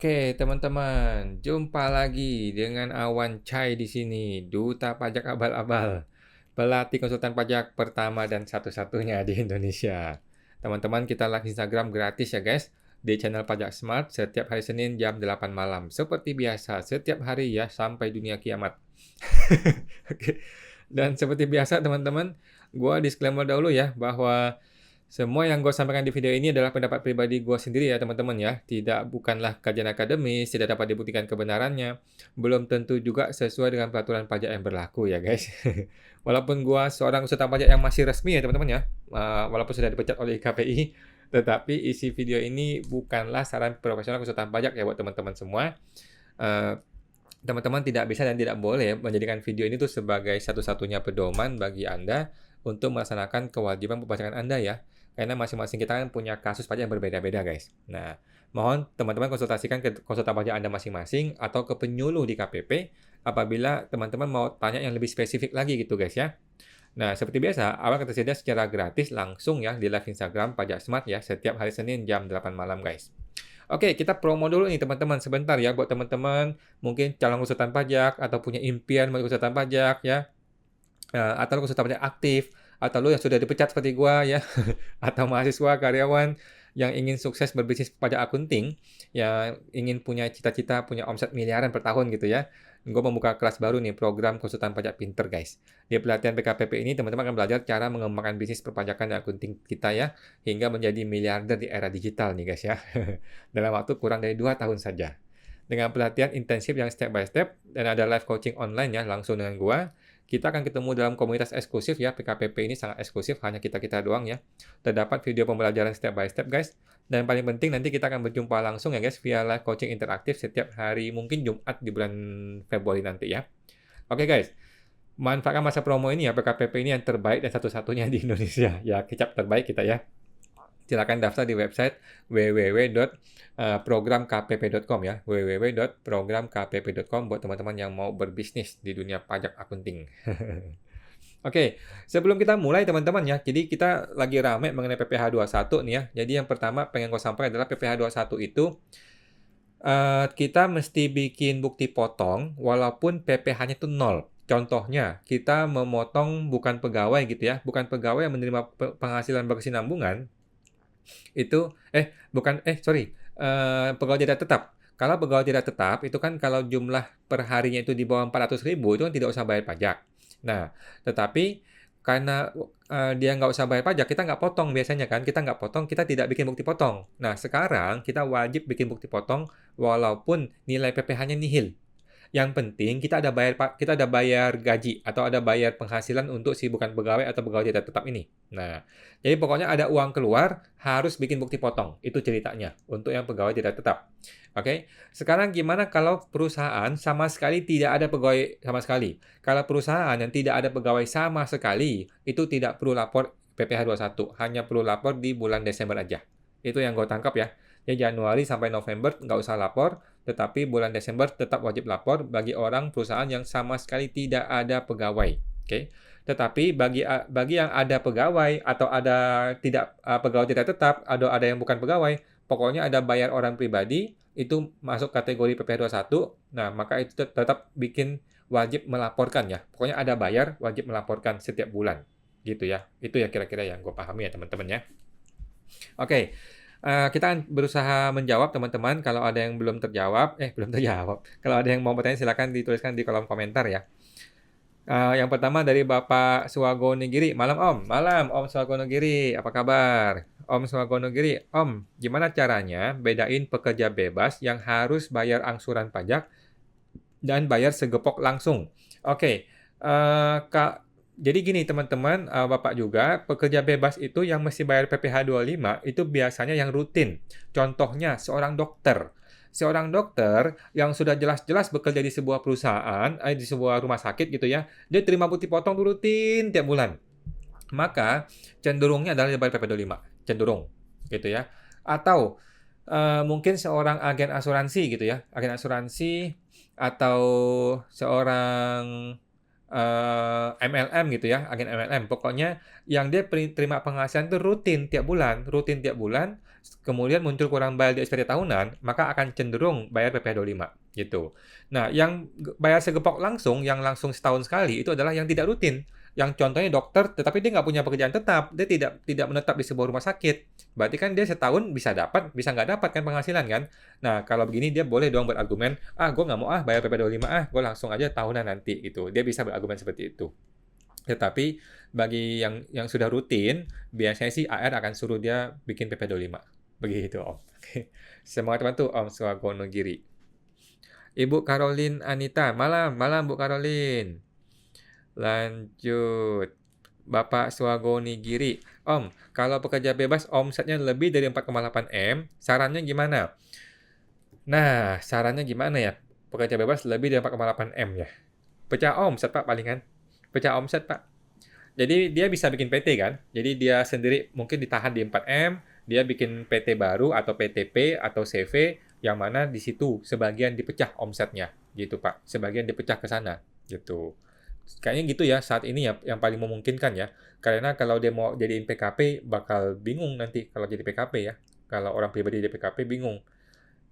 Oke, teman-teman, jumpa lagi dengan Awan Chai di sini, duta pajak abal-abal, pelatih konsultan pajak pertama dan satu-satunya di Indonesia. Teman-teman, kita live Instagram gratis ya guys, di channel Pajak Smart setiap hari Senin jam 8 malam. Seperti biasa, setiap hari ya sampai dunia kiamat. Oke. Dan seperti biasa teman-teman, gua disclaimer dahulu ya bahwa semua yang gue sampaikan di video ini adalah pendapat pribadi gue sendiri ya teman-teman ya. Bukanlah kajian akademis, tidak dapat dibuktikan kebenarannya. Belum tentu juga sesuai dengan peraturan pajak yang berlaku ya guys. Walaupun gue seorang konsultan pajak yang masih resmi ya teman-teman ya. Walaupun sudah dipecat oleh KPI. Tetapi isi video ini bukanlah saran profesional konsultan pajak ya buat teman-teman semua. Eh, Teman-teman tidak bisa dan tidak boleh menjadikan video ini tuh sebagai satu-satunya pedoman bagi Anda untuk melaksanakan kewajiban perpajakan Anda ya. Karena masing-masing kita kan punya kasus pajak yang berbeda-beda, guys. Nah, mohon teman-teman konsultasikan ke konsultan pajak Anda masing-masing atau ke penyuluh di KPP apabila teman-teman mau tanya yang lebih spesifik lagi gitu, guys ya. Nah, seperti biasa, awal akan tersedia secara gratis langsung ya di live Instagram Pajak Smart ya setiap hari Senin jam 8 malam, guys. Oke, kita promo dulu nih teman-teman sebentar ya buat teman-teman mungkin calon konsultan pajak atau punya impian menjadi konsultan pajak ya. Atau konsultan pajak aktif atau lu yang sudah dipecat seperti gua ya atau mahasiswa karyawan yang ingin sukses berbisnis pajak akunting, yang ingin punya cita-cita punya omset miliaran per tahun gitu ya. Gue membuka kelas baru nih, program konsultan pajak pinter guys. Di pelatihan PKPP ini teman-teman akan belajar cara mengembangkan bisnis perpajakan dan akunting kita ya, hingga menjadi miliarder di era digital nih guys ya. Dalam waktu kurang dari 2 tahun saja. Dengan pelatihan intensif yang step by step dan ada live coaching online ya langsung dengan gua, kita akan ketemu dalam komunitas eksklusif ya. PKPP ini sangat eksklusif, hanya kita-kita doang ya. Terdapat video pembelajaran step by step guys. Dan paling penting nanti kita akan berjumpa langsung ya guys via live coaching interaktif setiap hari mungkin Jumat di bulan Februari nanti ya. Oke guys, manfaatkan masa promo ini ya. PKPP ini yang terbaik dan satu-satunya di Indonesia. Ya, kecap terbaik kita ya. Silakan daftar di website www.programkpp.com ya, www.programkpp.com buat teman-teman yang mau berbisnis di dunia pajak akunting. Oke, sebelum kita mulai teman-teman ya, jadi kita lagi rame mengenai PPh 21 nih ya. Jadi yang pertama pengen gue sampaikan adalah PPh 21 itu kita mesti bikin bukti potong walaupun PPh-nya itu nol. Contohnya, kita memotong bukan pegawai gitu ya, bukan pegawai yang menerima penghasilan berkesinambungan, itu pegawai tidak tetap. Kalau pegawai tidak tetap itu kan kalau jumlah perharinya itu di bawah 400.000 itu kan tidak usah bayar pajak. Nah, tetapi karena dia nggak usah bayar pajak, kita nggak potong biasanya kan, kita nggak potong, kita tidak bikin bukti potong. Nah, sekarang kita wajib bikin bukti potong walaupun nilai PPh-nya nihil. Yang penting kita ada bayar gaji atau ada bayar penghasilan untuk si bukan pegawai atau pegawai tidak tetap ini. Nah, jadi pokoknya ada uang keluar harus bikin bukti potong. Itu ceritanya untuk yang pegawai tidak tetap. Oke. Sekarang gimana kalau perusahaan sama sekali tidak ada pegawai sama sekali? Kalau perusahaan yang tidak ada pegawai sama sekali, itu tidak perlu lapor PPh 21, hanya perlu lapor di bulan Desember aja. Itu yang gue tangkap ya. Jadi Januari sampai November nggak usah lapor, tetapi bulan Desember tetap wajib lapor bagi orang perusahaan yang sama sekali tidak ada pegawai. Oke. Tetapi bagi yang ada pegawai atau ada pegawai tidak tetap, ada yang bukan pegawai, pokoknya ada bayar orang pribadi, itu masuk kategori PPh 21. Nah, maka itu tetap bikin wajib melaporkan ya. Pokoknya ada bayar, wajib melaporkan setiap bulan. Gitu ya. Itu ya kira-kira yang gue pahami ya teman-teman ya. Oke. Kita akan berusaha menjawab teman-teman. Kalau ada yang belum terjawab, belum terjawab. Kalau ada yang mau bertanya silakan dituliskan di kolom komentar ya. Yang pertama dari Bapak Swagonegiri. Malam Om. Malam Om Swagonegiri. Apa kabar? Om Swagonegiri. Om, gimana caranya bedain pekerja bebas yang harus bayar angsuran pajak dan bayar segepok langsung? Oke. Kak, jadi gini teman-teman, Bapak juga, pekerja bebas itu yang mesti bayar PPh 25 itu biasanya yang rutin. Contohnya seorang dokter. Seorang dokter yang sudah jelas-jelas bekerja di sebuah perusahaan, di sebuah rumah sakit gitu ya, dia terima bukti potong rutin tiap bulan. Maka cenderungnya adalah dia bayar PPh 25, cenderung gitu ya. Atau mungkin seorang agen asuransi gitu ya, agen asuransi atau seorang MLM gitu ya, agen MLM. Pokoknya yang dia terima penghasilan itu rutin tiap bulan, kemudian muncul kurang bayar di SPT tahunan, maka akan cenderung bayar PPh 25 gitu. Nah, yang bayar segepok langsung, yang langsung setahun sekali itu adalah yang tidak rutin. Yang contohnya dokter, tetapi dia nggak punya pekerjaan tetap, dia tidak menetap di sebuah rumah sakit. Berarti kan dia setahun bisa dapat, bisa nggak dapat kan penghasilan kan. Nah, kalau begini dia boleh dong berargumen, gue nggak mau bayar PP 25 gue langsung aja tahunan nanti gitu. Dia bisa berargumen seperti itu. Tetapi bagi yang sudah rutin, biasanya sih AR akan suruh dia bikin PP 25. Begitu Om. Oke. Semangat bantu Om Swagonogiri. Ibu Caroline Anita, malam Bu Caroline. Lanjut. Bapak Swagonigiri. Om, kalau pekerja bebas omsetnya lebih dari 4,8 M, sarannya gimana? Nah, sarannya gimana ya? Pekerja bebas lebih dari 4,8 M ya. Pecah omset Pak palingan. Pecah omset Pak. Jadi dia bisa bikin PT kan? Jadi dia sendiri mungkin ditahan di 4 M, dia bikin PT baru atau PTP atau CV yang mana di situ sebagian dipecah omsetnya gitu Pak. Sebagian dipecah ke sana gitu. Kayaknya gitu ya saat ini ya yang paling memungkinkan ya. Karena kalau dia mau jadiin PKP bakal bingung nanti kalau jadi PKP ya. Kalau orang pribadi jadi PKP bingung.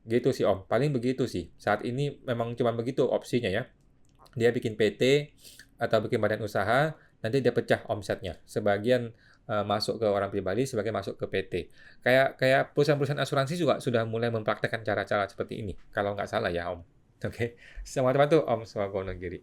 Gitu sih Om, paling begitu sih. Saat ini memang cuma begitu opsinya ya. Dia bikin PT atau bikin badan usaha, nanti dia pecah omsetnya. Sebagian masuk ke orang pribadi, sebagian masuk ke PT. Kayak perusahaan-perusahaan asuransi juga sudah mulai mempraktekkan cara-cara seperti ini. Kalau nggak salah ya Om. Oke, sama teman tuh Om Swagonogiri.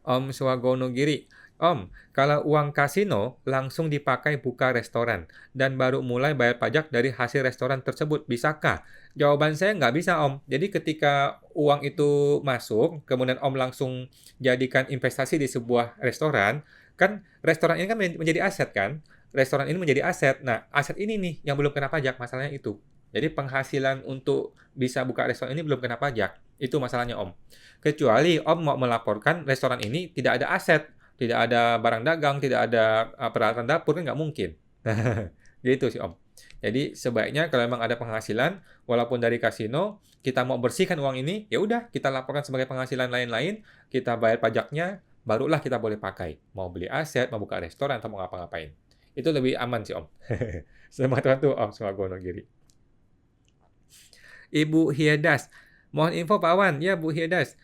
Om Swagonogiri. Om, kalau uang kasino langsung dipakai buka restoran dan baru mulai bayar pajak dari hasil restoran tersebut, bisakah? Jawaban saya nggak bisa, Om. Jadi ketika uang itu masuk, kemudian Om langsung jadikan investasi di sebuah restoran, kan restoran ini kan menjadi aset kan? Restoran ini menjadi aset. Nah, aset ini nih yang belum kena pajak, masalahnya itu. Jadi penghasilan untuk bisa buka restoran ini belum kena pajak. Itu masalahnya, Om. Kecuali Om mau melaporkan restoran ini tidak ada aset, tidak ada barang dagang, tidak ada peralatan dapur, kan nggak mungkin. Gitu sih Om. Jadi sebaiknya kalau memang ada penghasilan, walaupun dari kasino, kita mau bersihkan uang ini, ya udah kita laporkan sebagai penghasilan lain-lain, kita bayar pajaknya, barulah kita boleh pakai. Mau beli aset, mau buka restoran, atau mau ngapa-ngapain. Itu lebih aman sih Om. Semangat tuh Om Swagonogiri. Ibu Hiedas, mohon info Pak Wan. Ya Bu Hiedas.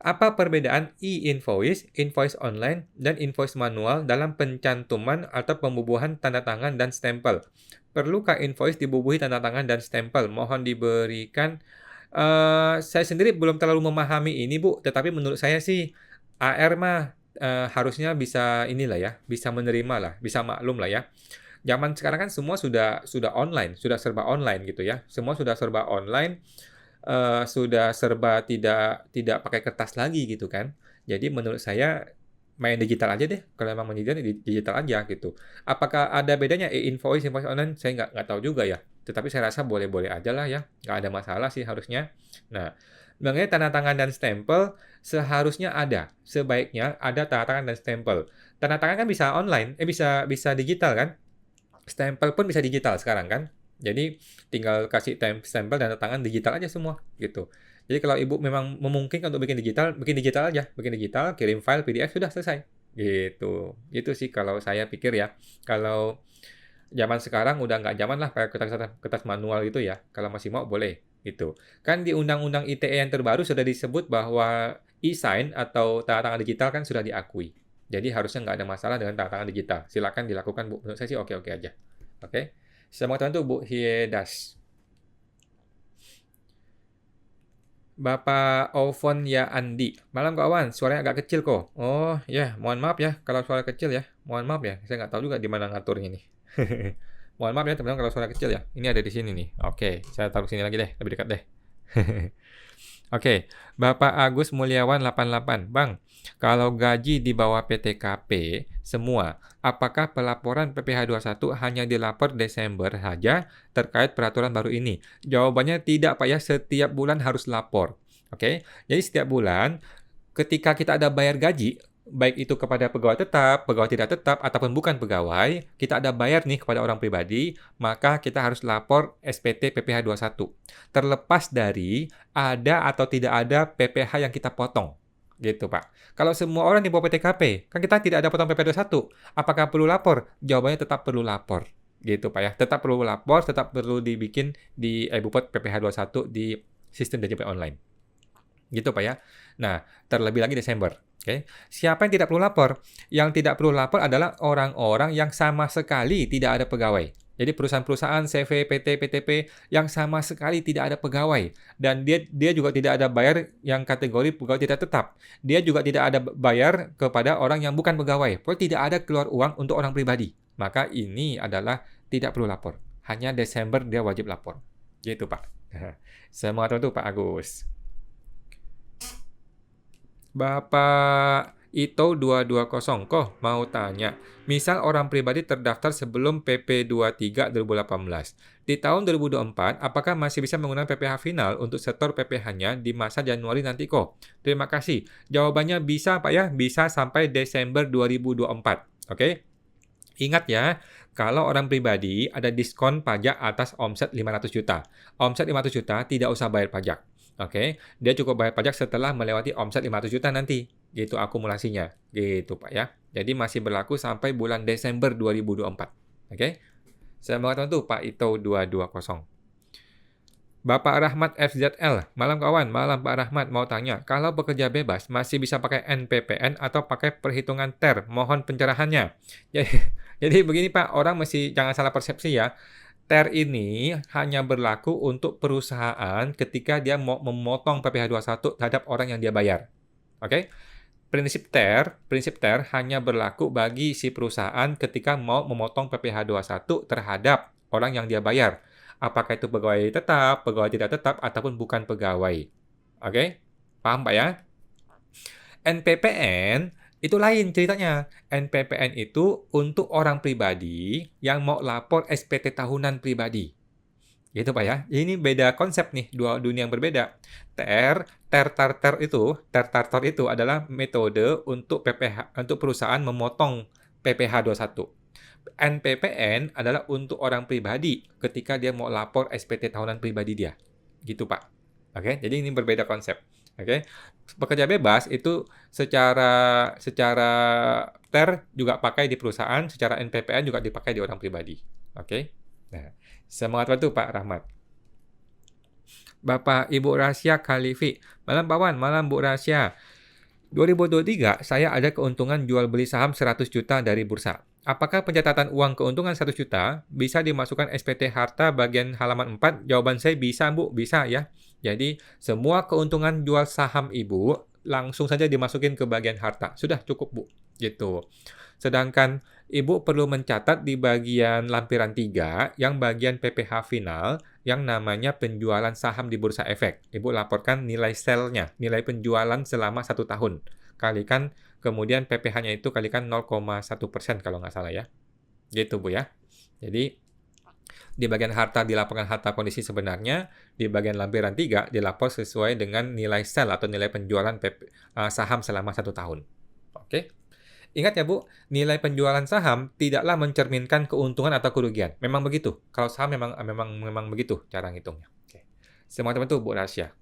Apa perbedaan e-invoice, invoice online, dan invoice manual dalam pencantuman atau pembubuhan tanda tangan dan stempel? Perlukah invoice dibubuhi tanda tangan dan stempel? Mohon diberikan. Saya sendiri belum terlalu memahami ini, Bu. Tetapi menurut saya sih, AR mah harusnya bisa inilah ya, bisa menerima lah, bisa maklum lah ya. Zaman sekarang kan semua sudah online, sudah serba online gitu ya. Semua sudah serba online. Sudah serba tidak pakai kertas lagi gitu kan. Jadi menurut saya main digital aja deh. Kalau memang digital aja gitu. Apakah ada bedanya invoice online? Saya nggak tahu juga ya. Tetapi saya rasa boleh-boleh aja lah ya. Nggak ada masalah sih harusnya. Nah, mengenai tanda tangan dan stempel, seharusnya ada. Sebaiknya ada tanda tangan dan stempel. Tanda tangan kan bisa online, bisa digital kan? Stempel pun bisa digital sekarang kan? Jadi tinggal kasih stempel dan tanda tangan digital aja semua gitu. Jadi kalau ibu memang memungkinkan untuk bikin digital aja, bikin digital, kirim file PDF sudah selesai. Gitu. Itu sih kalau saya pikir ya. Kalau zaman sekarang udah nggak zaman lah kayak kertas manual gitu ya. Kalau masih mau boleh gitu. Kan di Undang-Undang ITE yang terbaru sudah disebut bahwa e-sign atau tanda tangan digital kan sudah diakui. Jadi harusnya nggak ada masalah dengan tanda tangan digital. Silakan dilakukan Bu. Menurut saya sih oke-oke aja. Oke. Selamat teman tuh Bu Hiedas. Bapak Ovon ya Andi. Malam Kak Awan, suaranya agak kecil kok. Oh ya, mohon maaf ya kalau suara kecil ya. Mohon maaf ya, saya nggak tahu juga di mana ngaturnya nih. Mohon maaf ya teman-teman kalau suara kecil ya. Ini ada di sini nih. Oke, saya taruh sini lagi deh, lebih dekat deh. Oke, Bapak Agus Mulyawan 88. Bang, kalau gaji di bawah PTKP semua, apakah pelaporan PPh 21 hanya dilapor Desember saja terkait peraturan baru ini? Jawabannya tidak Pak ya, setiap bulan harus lapor. Oke, jadi setiap bulan ketika kita ada bayar gaji, baik itu kepada pegawai tetap, pegawai tidak tetap, ataupun bukan pegawai, kita ada bayar nih kepada orang pribadi, maka kita harus lapor SPT PPh 21. Terlepas dari ada atau tidak ada PPh yang kita potong. Gitu, Pak. Kalau semua orang di bawah PTKP, kan kita tidak ada potong PP21. Apakah perlu lapor? Jawabannya tetap perlu lapor. Gitu, Pak ya. Tetap perlu lapor, tetap perlu dibikin di e-Bupet PPh 21 di sistem DJP online. Gitu, Pak ya. Nah, terlebih lagi Desember. Oke. Siapa yang tidak perlu lapor? Yang tidak perlu lapor adalah orang-orang yang sama sekali tidak ada pegawai. Jadi perusahaan-perusahaan CV, PT, PTP yang sama sekali tidak ada pegawai dan dia juga tidak ada bayar yang kategori pegawai tidak tetap. Dia juga tidak ada bayar kepada orang yang bukan pegawai. Pokoknya tidak ada keluar uang untuk orang pribadi. Maka ini adalah tidak perlu lapor. Hanya Desember dia wajib lapor. Gitu, Pak. Semangat itu Pak Agus. Bapak Ito 220 kok mau tanya. Misal orang pribadi terdaftar sebelum PP 23 2018. Di tahun 2024, apakah masih bisa menggunakan PPh final untuk setor PPh-nya di masa Januari nanti kok? Terima kasih. Jawabannya bisa Pak ya, bisa sampai Desember 2024. Oke? Ingat ya, kalau orang pribadi ada diskon pajak atas omset 500 juta. Omset 500 juta tidak usah bayar pajak. Oke, dia cukup bayar pajak setelah melewati omset 500 juta nanti. Gitu akumulasinya. Gitu Pak ya. Jadi masih berlaku sampai bulan Desember 2024. Oke. Semangat untuk Pak Ito 220. Bapak Rahmat FZL, malam kawan, malam Pak Rahmat mau tanya, kalau bekerja bebas masih bisa pakai NPPN atau pakai perhitungan TER? Mohon pencerahannya. Jadi begini Pak, orang mesti jangan salah persepsi ya. TER ini hanya berlaku untuk perusahaan ketika dia mau memotong PPh 21 terhadap orang yang dia bayar. Oke? Prinsip TER hanya berlaku bagi si perusahaan ketika mau memotong PPh 21 terhadap orang yang dia bayar. Apakah itu pegawai tetap, pegawai tidak tetap, ataupun bukan pegawai. Oke? Paham Pak ya? NPPN itu lain ceritanya. NPPN itu untuk orang pribadi yang mau lapor SPT tahunan pribadi. Gitu Pak ya. Ini beda konsep nih, dua dunia yang berbeda. TER itu adalah metode untuk perusahaan memotong PPh 21. NPPN adalah untuk orang pribadi ketika dia mau lapor SPT tahunan pribadi dia. Gitu Pak. Oke, jadi ini berbeda konsep. Oke. Pekerja bebas itu secara TER juga pakai di perusahaan, secara NPPN juga dipakai di orang pribadi. Oke. Nah, semangat itu Pak Rahmat. Bapak Ibu Rasya Khalifi. Malam Pak Wan, malam Bu Rasya. 2023 saya ada keuntungan jual beli saham 100 juta dari bursa. Apakah pencatatan uang keuntungan 100 juta bisa dimasukkan SPT harta bagian halaman 4? Jawaban saya bisa Bu, bisa ya. Jadi semua keuntungan jual saham Ibu langsung saja dimasukin ke bagian harta. Sudah cukup Bu. Gitu. Sedangkan Ibu perlu mencatat di bagian lampiran 3 yang bagian PPh final yang namanya penjualan saham di Bursa Efek. Ibu laporkan nilai sell-nya, nilai penjualan selama 1 tahun. Kalikan kemudian PPh-nya itu kalikan 0,1% kalau nggak salah ya. Gitu Bu ya. Jadi di bagian harta dilaporkan harta kondisi sebenarnya, di bagian lampiran 3 dilapor sesuai dengan nilai sell atau nilai penjualan saham selama 1 tahun. Oke. Ingat ya Bu, nilai penjualan saham tidaklah mencerminkan keuntungan atau kerugian. Memang begitu. Kalau saham memang begitu cara ngitungnya. Oke. Semua teman itu Bu Rasya.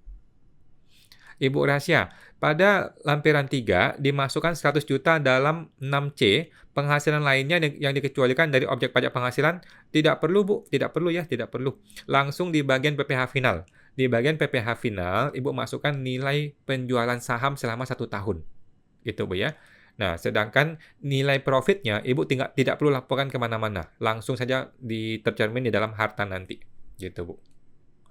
Ibu Rasya, pada lampiran 3 dimasukkan 100 juta dalam 6C, penghasilan lainnya yang dikecualikan dari objek pajak penghasilan tidak perlu Bu, tidak perlu ya, tidak perlu. Langsung di bagian PPh final. Di bagian PPh final, Ibu masukkan nilai penjualan saham selama 1 tahun. Gitu Bu ya. Nah, sedangkan nilai profitnya Ibu tidak perlu laporkan kemana-mana. Langsung saja tercermin di dalam harta nanti. Gitu Bu.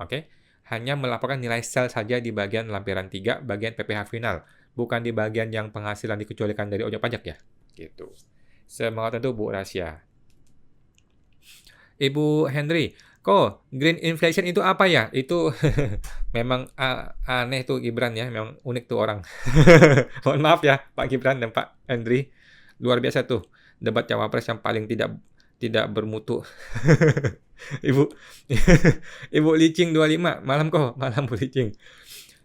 Oke. Hanya melaporkan nilai sell saja di bagian lampiran 3, bagian PPh final. Bukan di bagian yang penghasilan dikecualikan dari objek pajak ya. Gitu. Semangat itu Bu Rasya. Ibu Henry, kok green inflation itu apa ya? Itu memang aneh tuh Gibran ya. Memang unik tuh orang. Mohon maaf ya Pak Gibran dan Pak Henry. Luar biasa tuh. Debat Cawapres yang paling tidak bermutu. Ibu Licing 25, malam Bu Licing.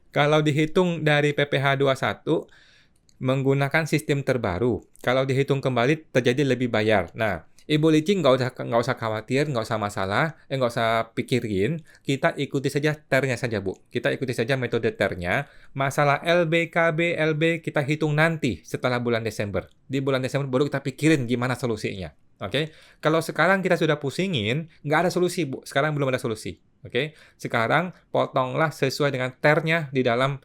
Kalau dihitung dari PPh 21 menggunakan sistem terbaru, kalau dihitung kembali terjadi lebih bayar. Nah, Ibu licin nggak usah khawatir, nggak usah masalah, nggak usah pikirin. Kita ikuti saja ternya saja, Bu. Kita ikuti saja metode ternya. Masalah LB, KB, LB kita hitung nanti setelah bulan Desember. Di bulan Desember baru kita pikirin gimana solusinya. Oke? Kalau sekarang kita sudah pusingin, nggak ada solusi, Bu. Sekarang belum ada solusi. Oke? Sekarang potonglah sesuai dengan ternya di dalam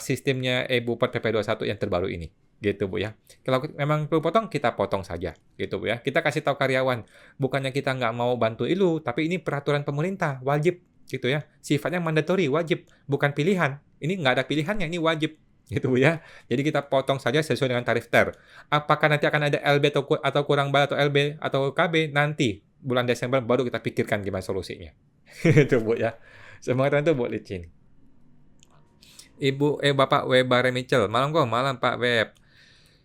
sistemnya e-Bupet PP21 yang terbaru ini. Gitu, Bu ya. Kalau memang perlu potong, kita potong saja. Gitu, Bu ya. Kita kasih tahu karyawan, bukannya kita nggak mau bantu ilu, tapi ini peraturan pemerintah, wajib. Gitu ya. Sifatnya mandatory, wajib. Bukan pilihan. Ini nggak ada pilihannya, ini wajib. Gitu, Bu ya. Jadi kita potong saja sesuai dengan tarif TER. Apakah nanti akan ada LB atau kurang bayar atau LB atau KB? Nanti, bulan Desember baru kita pikirkan gimana solusinya. Itu, Bu ya. Semangat itu, Bu Licin. Bapak Web Bare Mitchell. Malam kok, malam Pak Web.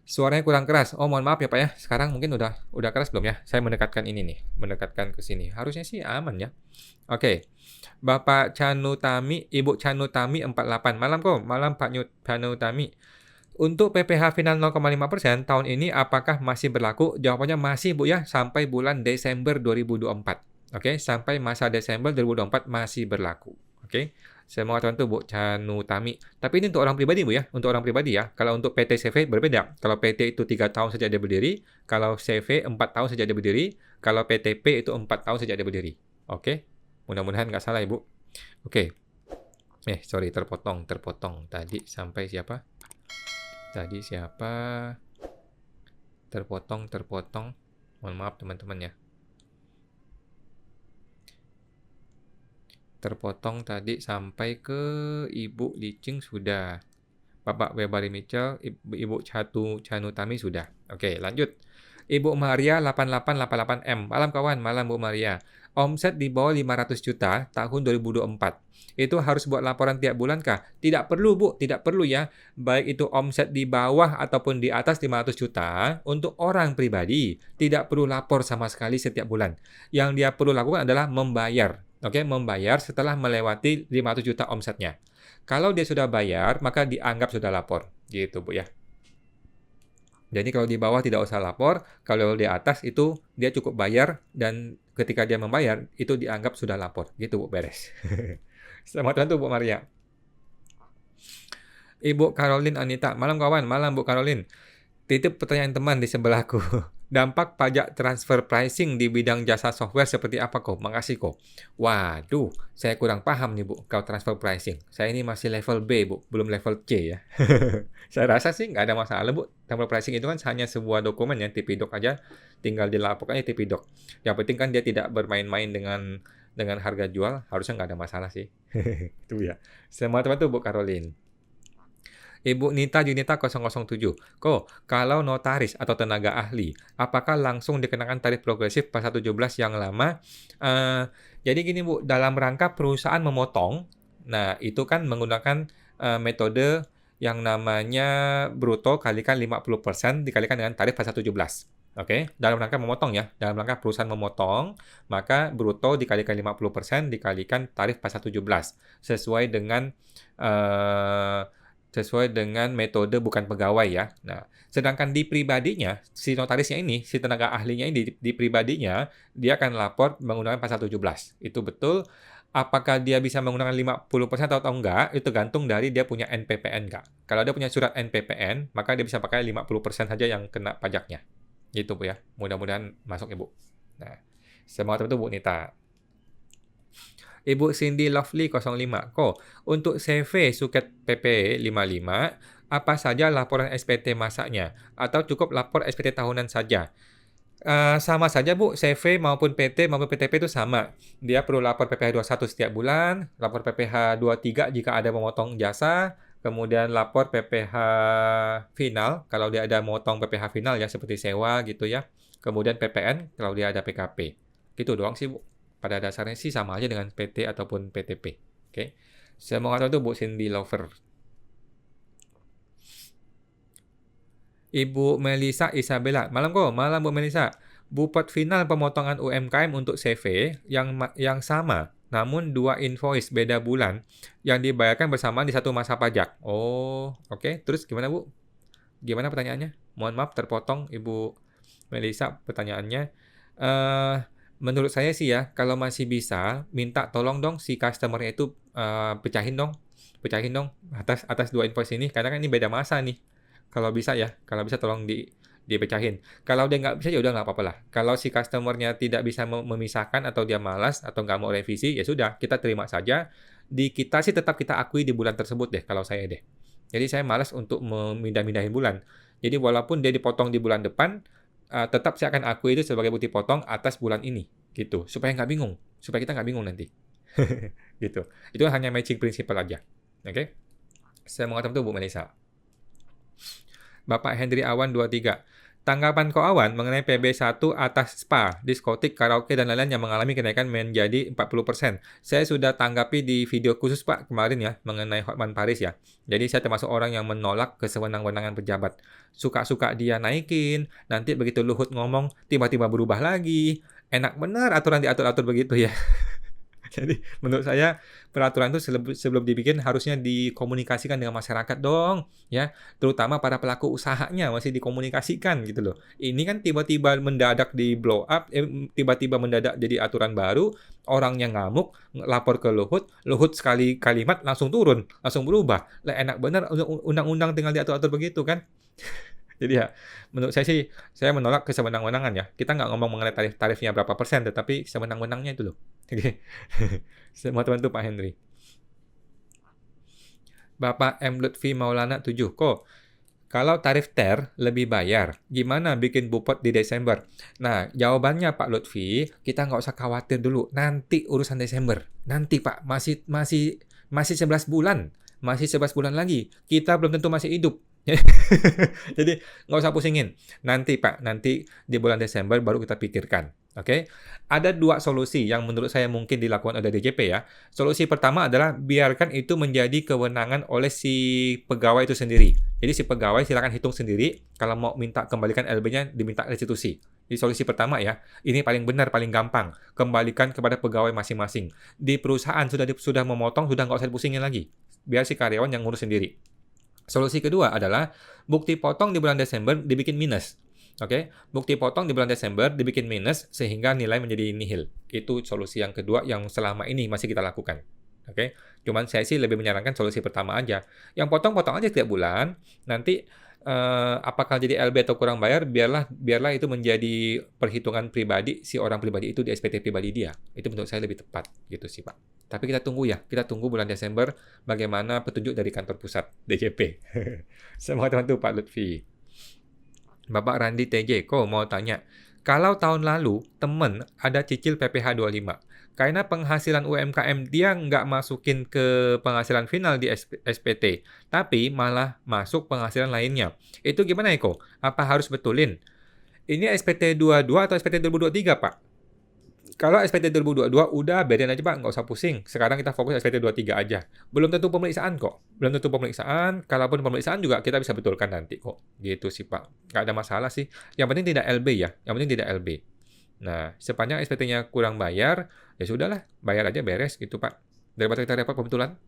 Suaranya kurang keras. Oh, mohon maaf ya Pak ya. Sekarang mungkin udah keras belum ya? Saya mendekatkan ini nih, mendekatkan ke sini. Harusnya sih aman ya. Oke. Bapak Chanutami, Ibu Chanutami 48. Malam kok, malam Pak Chanutami. Untuk PPh final 0,5% tahun ini apakah masih berlaku? Jawabannya masih Bu ya, sampai bulan Desember 2024. Oke, sampai masa Desember 2024 masih berlaku. Oke. Semoga teman tuh Bu Chanutami. Tapi ini untuk orang pribadi Bu ya, untuk orang pribadi ya. Kalau untuk PT CV berbeda. Kalau PT itu 3 tahun sejak dia berdiri, kalau CV 4 tahun sejak dia berdiri, kalau PTP itu 4 tahun sejak dia berdiri. Oke. Mudah-mudahan nggak salah Ibu. Oke. Sorry terpotong. Tadi sampai siapa? Terpotong. Mohon maaf teman-teman ya. Terpotong tadi sampai ke Ibu Licing sudah. Bapak Webari Mitchell, Ibu Chanutami sudah. Oke, lanjut. Ibu Maria 8888M. Malam kawan, malam Bu Maria. Omset di bawah 500 juta tahun 2024. Itu harus buat laporan tiap bulan kah? Tidak perlu Bu, tidak perlu ya. Baik itu omset di bawah ataupun di atas 500 juta, untuk orang pribadi tidak perlu lapor sama sekali setiap bulan. Yang dia perlu lakukan adalah membayar. Oke, membayar setelah melewati 500 juta omsetnya. Kalau dia sudah bayar, maka dianggap sudah lapor. Gitu, Bu ya. Jadi kalau di bawah tidak usah lapor, kalau di atas itu dia cukup bayar dan ketika dia membayar itu dianggap sudah lapor. Gitu, Bu, beres. Selamat bantu Bu Maria. Ibu Caroline Anita, malam kawan, malam Bu Caroline. Titip pertanyaan teman di sebelahku. Dampak pajak transfer pricing di bidang jasa software seperti apa kok? Makasih kok. Waduh, saya kurang paham nih Bu, kalau transfer pricing. Saya ini masih level B Bu, belum level C ya. Saya rasa sih nggak ada masalah Bu. Transfer pricing itu kan hanya sebuah dokumen ya, TP-Doc aja. Tinggal dilaporkannya TP-Doc. Yang penting kan dia tidak bermain-main dengan harga jual, harusnya nggak ada masalah sih. Itu ya. Semangat tuh Bu Caroline. Ibu Nita Junita 007. Kalau notaris atau tenaga ahli, apakah langsung dikenakan tarif progresif pasal 17 yang lama? Jadi gini Bu, dalam rangka perusahaan memotong, nah itu kan menggunakan metode yang namanya bruto kalikan 50% dikalikan dengan tarif pasal 17. Oke, dalam rangka memotong ya, dalam rangka perusahaan memotong, maka bruto dikalikan 50% dikalikan tarif pasal 17 sesuai dengan metode bukan pegawai ya. Nah, sedangkan di pribadinya, si notarisnya ini, si tenaga ahlinya ini di pribadinya, dia akan lapor menggunakan pasal 17. Itu betul. Apakah dia bisa menggunakan 50% atau enggak, itu gantung dari dia punya NPPN enggak. Kalau dia punya surat NPPN, maka dia bisa pakai 50% saja yang kena pajaknya. Gitu Bu ya. Mudah-mudahan masuk Ibu. Nah, semangat itu Bu Nita. Ibu Cindy Lovely 05. Untuk CV Suket PP 55, apa saja laporan SPT masaknya? Atau cukup lapor SPT tahunan saja? Sama saja Bu, CV maupun PT maupun PTP itu sama. Dia perlu lapor PPh 21 setiap bulan, lapor PPh 23 jika ada memotong jasa, kemudian lapor PPh final, kalau dia ada memotong PPh final ya, seperti sewa gitu ya. Kemudian PPN kalau dia ada PKP. Gitu doang sih Bu. Pada dasarnya sih sama aja dengan PT ataupun PTP. Oke. Semoga itu Bu Cindy Lover. Ibu Melisa Isabella. Malam Bu Melisa. Bupet final pemotongan UMKM untuk CV yang sama, namun 2 invoice beda bulan yang dibayarkan bersamaan di satu masa pajak. Oh, oke. Terus gimana Bu? Gimana pertanyaannya? Mohon maaf terpotong Ibu Melisa pertanyaannya. Menurut saya sih ya, kalau masih bisa, minta tolong dong si customer-nya itu, pecahin dong atas atas 2 invoice ini, karena kan ini beda masa nih. Kalau bisa tolong dipecahin. Kalau dia nggak bisa, ya udah nggak apa-apa lah. Kalau si customer-nya tidak bisa memisahkan atau dia malas atau nggak mau revisi, ya sudah, kita terima saja. Di kita sih tetap kita akui di bulan tersebut deh, kalau saya deh. Jadi saya malas untuk memindah-mindahin bulan. Jadi walaupun dia dipotong di bulan depan, tetap saya akan akui itu sebagai bukti potong atas bulan ini, gitu. Supaya nggak bingung, supaya kita nggak bingung nanti. Gitu. Itu hanya matching prinsipal aja. Oke? Saya mau katakan itu Bu Melisa. Bapak Hendri Awan 23. Tanggapan Ko Awan mengenai PB1 atas spa, diskotik, karaoke, dan lain-lain yang mengalami kenaikan menjadi 40%. Saya sudah tanggapi di video khusus Pak kemarin ya, mengenai Hotman Paris ya. Jadi saya termasuk orang yang menolak kesewenang-wenangan pejabat. Suka-suka dia naikin, nanti begitu Luhut ngomong, tiba-tiba berubah lagi. Enak benar aturan diatur-atur begitu ya. Jadi menurut saya peraturan itu sebelum dibikin harusnya dikomunikasikan dengan masyarakat dong, ya. Terutama para pelaku usahanya masih dikomunikasikan gitu loh. Ini kan tiba-tiba mendadak di blow up, tiba-tiba mendadak jadi aturan baru, orangnya ngamuk, lapor ke Luhut, Luhut sekali kalimat langsung turun, langsung berubah. Lah enak benar undang-undang tinggal diatur-atur begitu kan. Jadi ya, menurut saya sih, saya menolak kesewenang-wenangan ya. Kita nggak ngomong mengenai tarifnya berapa persen, tetapi sewenang-wenangnya itu loh. Oke. Semua teman tuh Pak Henry. Bapak M. Lutfi Maulana 7. Kok, kalau tarif TER lebih bayar, gimana bikin Bupot di Desember? Nah, jawabannya Pak Lutfi, kita nggak usah khawatir dulu. Nanti urusan Desember. Nanti Pak, masih 11 bulan. Masih 11 bulan lagi. Kita belum tentu masih hidup. Jadi nggak usah pusingin. Nanti Pak, nanti di bulan Desember baru kita pikirkan. Oke, ada 2 solusi yang menurut saya mungkin dilakukan oleh DJP ya. Solusi pertama adalah biarkan itu menjadi kewenangan oleh si pegawai itu sendiri. Jadi si pegawai silakan hitung sendiri. Kalau mau minta kembalikan LB-nya, diminta restitusi. Jadi solusi pertama ya, ini paling benar, paling gampang. Kembalikan kepada pegawai masing-masing. Di perusahaan sudah memotong, sudah nggak usah dipusingin lagi. Biar si karyawan yang ngurus sendiri. Solusi kedua adalah bukti potong di bulan Desember dibikin minus. Oke, bukti potong di bulan Desember dibikin minus sehingga nilai menjadi nihil. Itu solusi yang kedua yang selama ini masih kita lakukan. Oke, cuman saya sih lebih menyarankan solusi pertama aja. Yang potong-potong aja setiap bulan, nanti apakah jadi LB atau kurang bayar, biarlah itu menjadi perhitungan pribadi si orang pribadi itu di SPT pribadi dia. Itu menurut saya lebih tepat gitu sih Pak. Tapi kita tunggu bulan Desember bagaimana petunjuk dari kantor pusat DJP. Semua teman-teman Pak Lutfi. Bapak Randi TJ, kok mau tanya, kalau tahun lalu temen ada cicil PPh 25, karena penghasilan UMKM dia nggak masukin ke penghasilan final di SPT, tapi malah masuk penghasilan lainnya. Itu gimana Eko? Apa harus betulin? Ini SPT 22 atau SPT 2023 Pak? Kalau SPT 2022 udah bedain aja Pak, nggak usah pusing. Sekarang kita fokus SPT 23 aja. Belum tentu pemeriksaan kok. Belum tentu pemeriksaan, kalaupun pemeriksaan juga kita bisa betulkan nanti kok. Gitu sih Pak. Nggak ada masalah sih. Yang penting tidak LB ya. Yang penting tidak LB. Nah, sepanjang SPT-nya kurang bayar, ya sudahlah, bayar aja beres gitu Pak. Daripada kita repot pembetulan.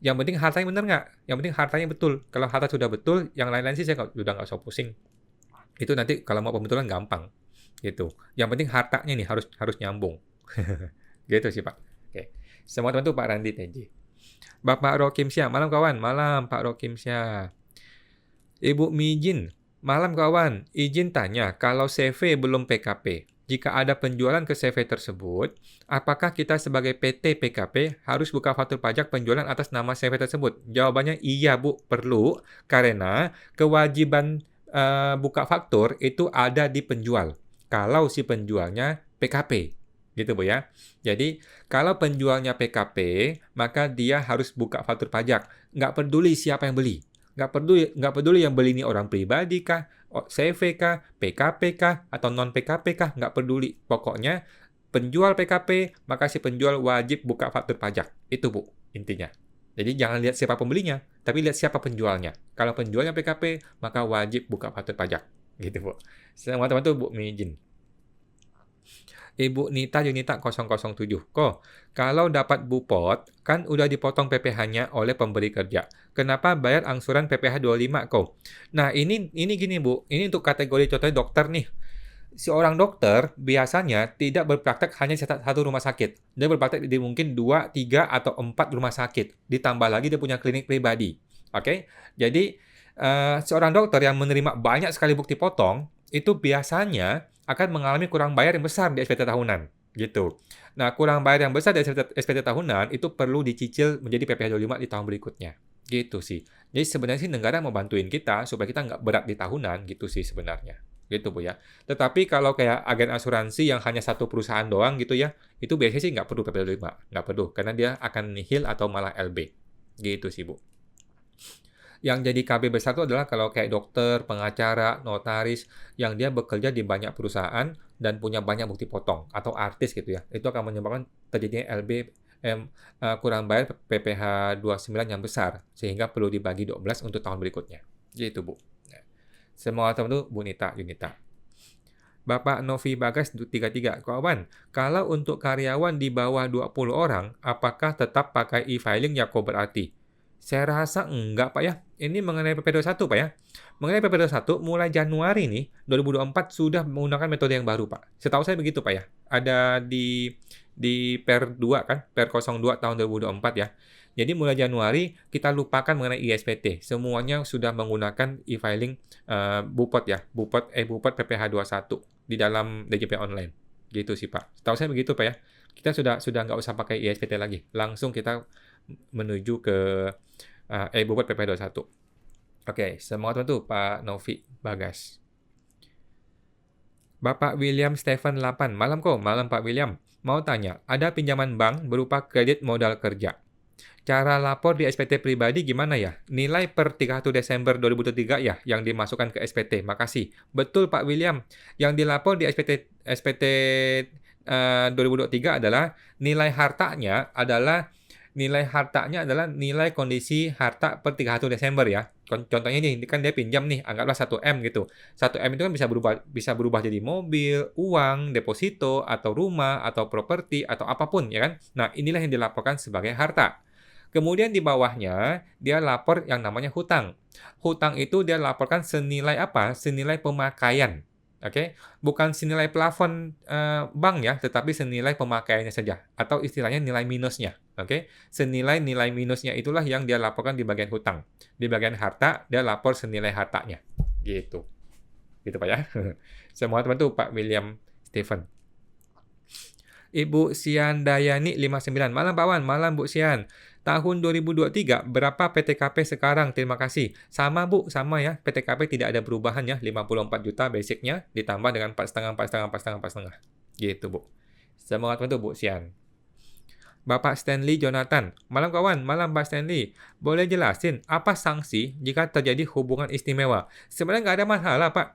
Yang penting hartanya benar nggak? Yang penting hartanya betul. Kalau harta sudah betul, yang lain-lain sih saya udah nggak usah pusing. Itu nanti kalau mau pembetulan gampang. Gitu. Yang penting hartanya nih harus nyambung. Gitu sih Pak. Oke. Semua teman tuh Pak Randi TJ. Bapak Rokim Syah, malam kawan. Malam Pak Rokim Syah. Ibu Mijin, malam kawan. Izin tanya, kalau CV belum PKP, jika ada penjualan ke CV tersebut, apakah kita sebagai PT PKP harus buka faktur pajak penjualan atas nama CV tersebut? Jawabannya iya Bu, perlu. Karena kewajiban buka faktur itu ada di penjual. Kalau si penjualnya PKP, gitu Bu ya. Jadi kalau penjualnya PKP, maka dia harus buka faktur pajak. Nggak peduli siapa yang beli, nggak peduli yang beli ini orang pribadi kah, CV kah, PKP kah, atau non PKP kah, nggak peduli. Pokoknya penjual PKP, maka si penjual wajib buka faktur pajak. Itu Bu intinya. Jadi jangan lihat siapa pembelinya, tapi lihat siapa penjualnya. Kalau penjualnya PKP, maka wajib buka faktur pajak. Gitu Bu. Semua teman tuh Bu Mijin. Ibu Nita Yunita 007. Kok, kalau dapat Bupot, kan udah dipotong PPh-nya oleh pemberi kerja. Kenapa bayar angsuran PPh 25 kok? Nah, ini gini Bu, ini untuk kategori contohnya dokter nih. Seorang dokter biasanya tidak berpraktek hanya satu rumah sakit. Dia berpraktek di mungkin 2, 3, atau 4 rumah sakit. Ditambah lagi dia punya klinik pribadi. Oke? Jadi, seorang dokter yang menerima banyak sekali bukti potong, itu biasanya akan mengalami kurang bayar yang besar di SPT tahunan. Gitu. Nah, kurang bayar yang besar di SPT tahunan itu perlu dicicil menjadi PPh 25 di tahun berikutnya. Gitu sih. Jadi sebenarnya sih negara mau bantuin kita supaya kita nggak berat di tahunan gitu sih sebenarnya. Gitu Bu ya. Tetapi kalau kayak agen asuransi yang hanya satu perusahaan doang gitu ya, itu biasanya sih nggak perlu PPh 25, nggak perlu, karena dia akan nihil atau malah LB. Gitu sih Bu. Yang jadi KB besar itu adalah kalau kayak dokter, pengacara, notaris, yang dia bekerja di banyak perusahaan dan punya banyak bukti potong, atau artis gitu ya. Itu akan menyebabkan terjadinya LB, kurang bayar PPh 29 yang besar, sehingga perlu dibagi 12 untuk tahun berikutnya. Gitu Bu. Nah, semua teman itu Bu Nita, Yunita. Bapak Novi Bagas 33, kawan, kalau untuk karyawan di bawah 20 orang, apakah tetap pakai e-filing ya kok berarti? Saya rasa enggak Pak ya. Ini mengenai PP21 Pak ya. Mengenai PP21 mulai Januari nih 2024 sudah menggunakan metode yang baru Pak. Setahu saya begitu Pak ya. Ada di Per 2 kan, Per 02 tahun 2024 ya. Jadi mulai Januari kita lupakan mengenai ISPT. Semuanya sudah menggunakan e-filing Bupot ya. Bupot PPh 21 di dalam DJP online. Gitu sih Pak. Setahu saya begitu Pak ya. Kita sudah nggak usah pakai ISPT lagi. Langsung kita menuju ke Bupot PPh 21. Oke, semangat tuh Pak Novi Bagas. Bapak William Stephen 8, malam kok, malam Pak William. Mau tanya, ada pinjaman bank berupa kredit modal kerja. Cara lapor di SPT pribadi gimana ya? Nilai per 31 Desember 2023 ya yang dimasukkan ke SPT. Makasih. Betul Pak William. Yang dilapor di SPT 2023 adalah nilai hartanya adalah nilai kondisi harta per 31 Desember ya. Contohnya nih, kan dia pinjam nih, anggaplah 1M gitu. 1M itu kan bisa berubah jadi mobil, uang, deposito, atau rumah, atau properti, atau apapun ya kan. Nah, inilah yang dilaporkan sebagai harta. Kemudian di bawahnya, dia lapor yang namanya hutang. Hutang itu dia laporkan senilai apa? Senilai pemakaian. Oke, bukan senilai plafon bank ya, tetapi senilai pemakaiannya saja, atau istilahnya nilai minusnya. Oke, senilai nilai minusnya itulah yang dia laporkan di bagian hutang. Di bagian harta, dia lapor senilai hartanya. Gitu. Gitu Pak ya. Semua teman tuh Pak William Stephen. Ibu Sian Dayani 59. Malam Pak Wan, malam Bu Sian. Tahun 2023, berapa PTKP sekarang? Terima kasih. Sama Bu, sama ya. PTKP tidak ada perubahan ya. 54 juta basicnya, ditambah dengan 4,5, 4,5, 4,5, 4,5. Gitu Bu. Semangat untuk Bu Sian. Bapak Stanley Jonathan. Malam kawan, malam Pak Stanley. Boleh jelasin apa sanksi jika terjadi hubungan istimewa? Sebenarnya nggak ada masalah Pak.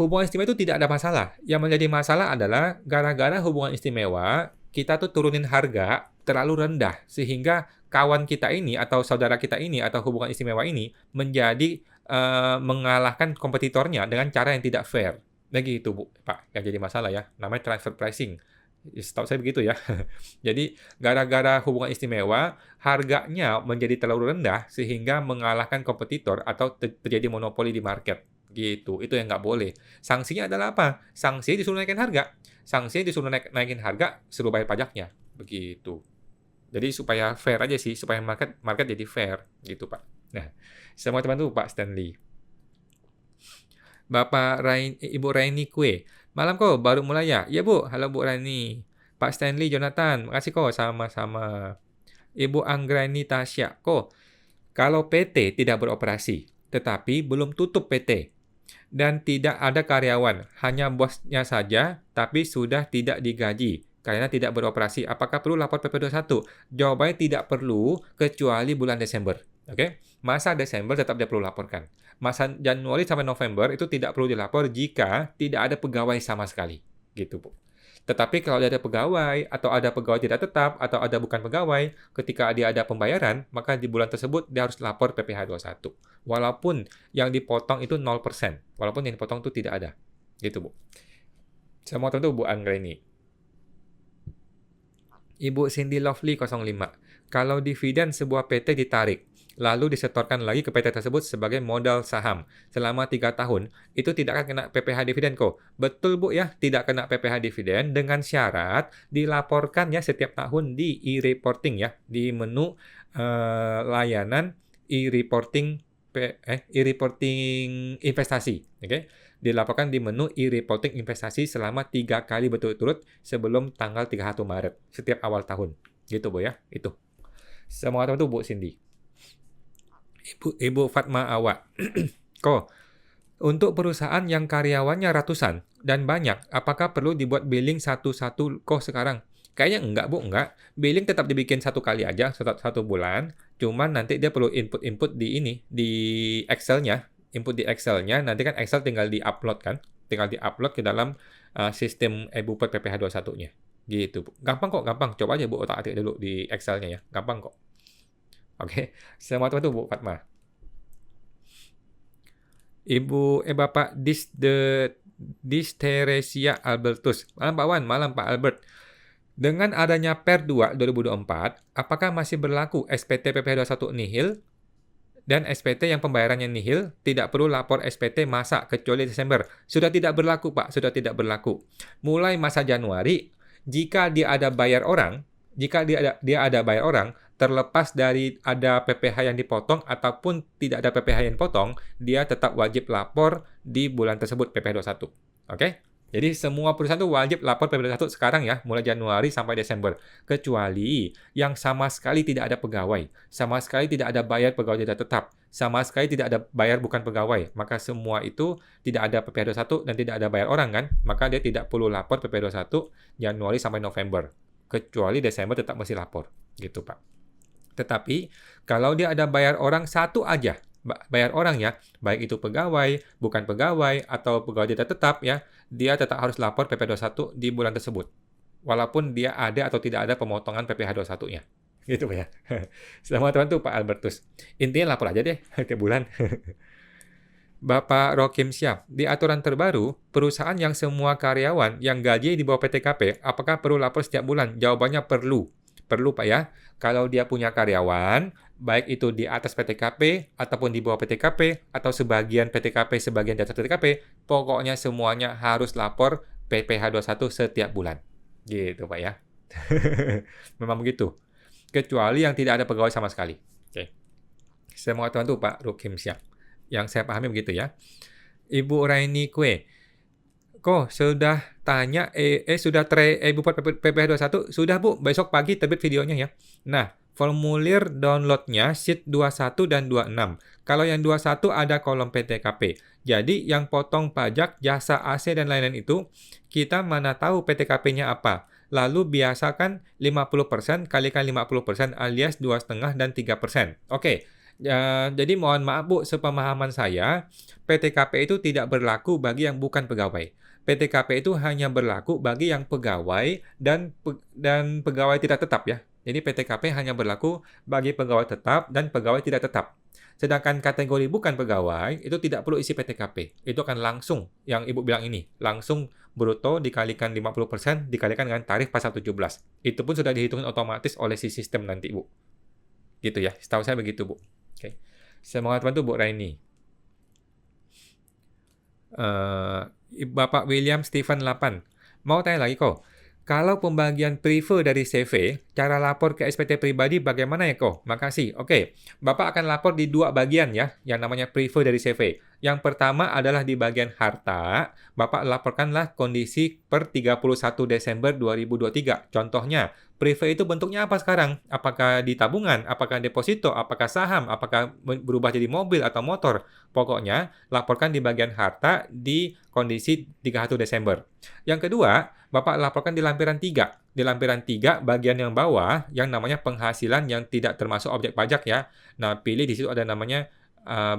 Hubungan istimewa itu tidak ada masalah. Yang menjadi masalah adalah gara-gara hubungan istimewa, kita tuh turunin harga terlalu rendah. Sehingga kawan kita ini, atau saudara kita ini, atau hubungan istimewa ini, menjadi mengalahkan kompetitornya dengan cara yang tidak fair. Nah gitu Bu, Pak, yang jadi masalah ya. Namanya transfer pricing. Setahu saya begitu ya. Jadi gara-gara hubungan istimewa, harganya menjadi terlalu rendah sehingga mengalahkan kompetitor atau terjadi monopoli di market. Gitu, itu yang nggak boleh. Sanksinya adalah apa? Sanksi disuruh naikin harga. Sanksi disuruh naikin harga, suruh bayar pajaknya. Begitu. Jadi supaya fair aja sih, supaya market jadi fair. Gitu Pak. Nah, semua teman tuh Pak Stanley. Ibu Raini Kue. Malam kok, baru mulai ya? Ya Bu, halo Bu Raini. Pak Stanley Jonathan, makasih kok, sama-sama. Ibu Anggrani Tasya, kok, kalau PT tidak beroperasi, tetapi belum tutup PT, dan tidak ada karyawan, hanya bosnya saja, tapi sudah tidak digaji, karena tidak beroperasi, apakah perlu lapor PP21? Jawabannya tidak perlu, kecuali bulan Desember. Oke? Masa Desember tetap dia perlu laporkan. Masa Januari sampai November itu tidak perlu dilapor jika tidak ada pegawai sama sekali. Gitu, Bu. Tetapi kalau ada pegawai, atau ada pegawai tidak tetap, atau ada bukan pegawai, ketika dia ada pembayaran, maka di bulan tersebut dia harus lapor PPh 21. Walaupun yang dipotong itu 0%. Walaupun yang dipotong itu tidak ada. Gitu, Bu. Semua tentu Bu Anggreni. Ibu Cindy Lovely 05. Kalau dividen sebuah PT ditarik, lalu disetorkan lagi ke PT tersebut sebagai modal saham selama 3 tahun, itu tidak akan kena PPh dividen kok. Betul Bu ya, tidak kena PPh dividen dengan syarat dilaporkan ya setiap tahun di e-reporting ya, di menu layanan e-reporting e-reporting investasi, oke? Dilaporkan di menu e-reporting investasi selama 3 kali berturut-turut sebelum tanggal 31 Maret setiap awal tahun. Gitu Bu ya, itu. Semoga teman-teman Bu Cindy. Ibu Fatma Awak. Kok, untuk perusahaan yang karyawannya ratusan dan banyak, apakah perlu dibuat billing satu-satu kok sekarang? Kayaknya enggak, Bu, enggak. Billing tetap dibikin satu kali aja, satu bulan. Cuman nanti dia perlu input di ini, di Excel-nya. Input di Excel-nya, nanti kan Excel tinggal di-upload kan? Tinggal di-upload ke dalam sistem e-Bupet PPh 21-nya. Gitu, Bu. Gampang kok, gampang. Coba aja, Bu, otak-atik dulu di Excel-nya ya. Gampang kok. Oke, selamat waktu Bu Fatma. Bapak Disteresia Albertus. Malam Pak Wan, malam Pak Albert. Dengan adanya Per 2 2024, apakah masih berlaku SPT PPh 21 nihil dan SPT yang pembayarannya nihil? Tidak perlu lapor SPT masa kecuali Desember. Sudah tidak berlaku Pak, sudah tidak berlaku. Mulai masa Januari, jika dia ada bayar orang, terlepas dari ada PPh yang dipotong ataupun tidak ada PPh yang dipotong, dia tetap wajib lapor di bulan tersebut PPh 21. Oke? Jadi semua perusahaan itu wajib lapor PPh 21 sekarang ya, mulai Januari sampai Desember. Kecuali yang sama sekali tidak ada pegawai, sama sekali tidak ada bayar pegawai tidak tetap, sama sekali tidak ada bayar bukan pegawai. Maka semua itu tidak ada PPh 21 dan tidak ada bayar orang kan, maka dia tidak perlu lapor PPh 21 Januari sampai November. Kecuali Desember tetap mesti lapor, gitu Pak. Tetapi kalau dia ada bayar orang satu aja, bayar orang ya, baik itu pegawai, bukan pegawai, atau pegawai tidak tetap ya, dia tetap harus lapor PPh 21 di bulan tersebut. Walaupun dia ada atau tidak ada pemotongan PPh 21-nya. Gitu Pak ya. Selamat teman tuh Pak Albertus. Intinya lapor aja deh tiap bulan. Bapak Rokim Syaf, di aturan terbaru, perusahaan yang semua karyawan yang gaji di bawah PTKP, apakah perlu lapor setiap bulan? Jawabannya perlu. Perlu Pak ya. Kalau dia punya karyawan, baik itu di atas PTKP ataupun di bawah PTKP atau sebagian PTKP, sebagian di atas PTKP, pokoknya semuanya harus lapor PPh 21 setiap bulan. Gitu Pak ya. Memang begitu. Kecuali yang tidak ada pegawai sama sekali. Oke. Semua teman tuh Pak Rokim Syaf. Yang saya pahami begitu ya. Ibu Raini Kue, kok sudah tanya sudah buat PPh 21? Sudah Bu, besok pagi terbit videonya ya. Nah, formulir downloadnya sheet 21 dan 26. Kalau yang 21 ada kolom PTKP. Jadi yang potong pajak, jasa AC dan lain-lain itu, kita mana tahu PTKP-nya apa. Lalu biasakan 50% kalikan 50% alias 2,5 dan 3%. Oke. Jadi mohon maaf Bu, sepemahaman saya, PTKP itu tidak berlaku bagi yang bukan pegawai. PTKP itu hanya berlaku bagi yang pegawai dan pegawai tidak tetap ya. Jadi PTKP hanya berlaku bagi pegawai tetap dan pegawai tidak tetap. Sedangkan kategori bukan pegawai itu tidak perlu isi PTKP. Itu akan langsung yang Ibu bilang ini, langsung bruto dikalikan 50% dikalikan dengan tarif pasal 17. Itu pun sudah dihitung otomatis oleh si sistem nanti Bu. Gitu ya, setahu saya begitu Bu. Oke. Semoga teman-teman Bu Raini. Bapak William Stephen 8. Mau tanya lagi kok. Kalau pembagian prefer dari CV, cara lapor ke SPT pribadi bagaimana ya kok? Makasih. Oke. Bapak akan lapor di 2 bagian ya, yang namanya prefer dari CV. Yang pertama adalah di bagian harta. Bapak laporkanlah kondisi per 31 Desember 2023. Contohnya, prefer itu bentuknya apa sekarang? Apakah di tabungan? Apakah deposito? Apakah saham? Apakah berubah jadi mobil atau motor? Pokoknya, laporkan di bagian harta di kondisi 31 Desember. Yang kedua, Bapak laporkan di lampiran 3. Di lampiran 3, bagian yang bawah, yang namanya penghasilan yang tidak termasuk objek pajak ya. Nah, pilih di situ ada namanya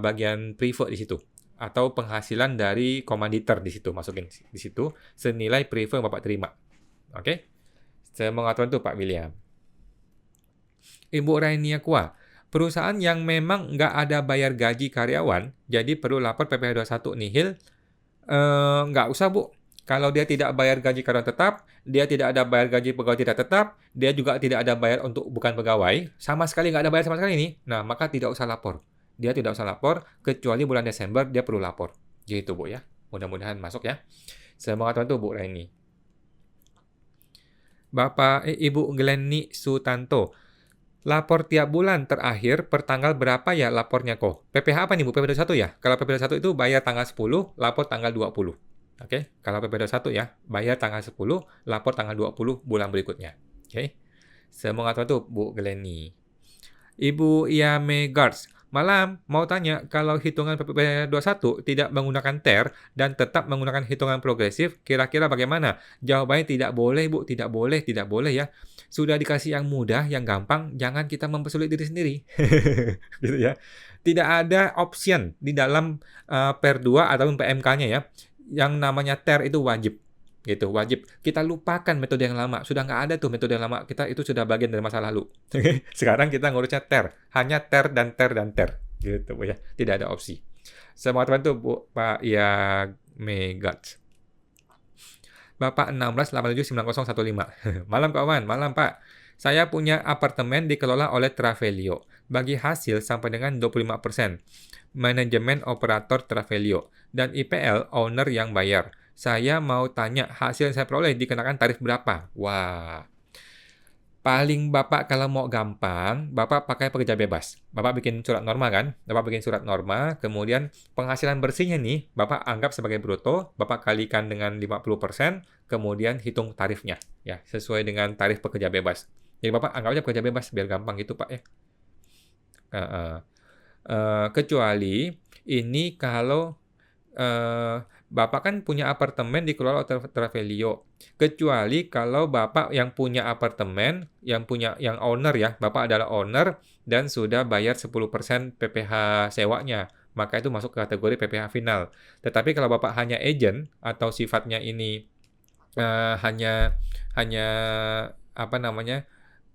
bagian prefer di situ. Atau penghasilan dari komanditer di situ. Masukin di situ, senilai prefer yang Bapak terima. Oke? Saya mengatakan itu Pak William. Ibu Rainia Kua, perusahaan yang memang nggak ada bayar gaji karyawan, jadi perlu lapor PPh 21 nihil, nggak usah Bu. Kalau dia tidak bayar gaji karyawan tetap, dia tidak ada bayar gaji pegawai tidak tetap, dia juga tidak ada bayar untuk bukan pegawai, sama sekali nggak ada bayar sama sekali nih. Nah, maka tidak usah lapor. Dia tidak usah lapor, kecuali bulan Desember dia perlu lapor. Gitu, Bu ya. Mudah-mudahan masuk ya. Semangat bantu Bu Raini. Ibu Glenny Sutanto. Lapor tiap bulan terakhir per tanggal berapa ya lapornya kok? PPh apa nih Bu? PP21 ya? Kalau PP21 itu bayar tanggal 10, lapor tanggal 20. Oke, kalau PP21 ya, bayar tanggal 10, lapor tanggal 20 bulan berikutnya. Oke. Semangat tuh Bu Glenny. Ibu Iame Guards. Malam, mau tanya, kalau hitungan PP21 tidak menggunakan TER dan tetap menggunakan hitungan progresif, kira-kira bagaimana? Jawabannya tidak boleh, Bu. Tidak boleh ya. Sudah dikasih yang mudah, yang gampang, jangan kita mempersulit diri sendiri. Gitu ya. Tidak ada option di dalam PER 2 ataupun PMK-nya ya. Yang namanya TER itu wajib. Gitu, wajib. Kita lupakan metode yang lama. Sudah nggak ada tuh metode yang lama. Kita itu sudah bagian dari masa lalu. Sekarang kita ngurusnya TER. Hanya TER dan TER dan TER. Gitu, Bu ya. Tidak ada opsi. Semua teman tuh, Bu, Pak Ya Megat. Bapak 16879015. Malam kawan, malam Pak. Saya punya apartemen dikelola oleh Travelio. Bagi hasil sampai dengan 25%. Manajemen operator Travelio. Dan IPL owner yang bayar. Saya mau tanya hasil yang saya peroleh dikenakan tarif berapa? Wah. Paling Bapak kalau mau gampang, Bapak pakai pekerja bebas. Bapak bikin surat norma kan? Bapak bikin surat norma, kemudian penghasilan bersihnya nih, Bapak anggap sebagai bruto, Bapak kalikan dengan 50%, kemudian hitung tarifnya. Ya, sesuai dengan tarif pekerja bebas. Jadi Bapak anggap aja pekerja bebas, biar gampang gitu Pak ya. Kecuali ini kalau Bapak kan punya apartemen dikelola oleh Travelio. Kecuali kalau Bapak yang punya apartemen, yang owner ya, Bapak adalah owner dan sudah bayar 10% PPh sewanya, maka itu masuk ke kategori PPh final. Tetapi kalau Bapak hanya agent atau sifatnya ini hanya apa namanya?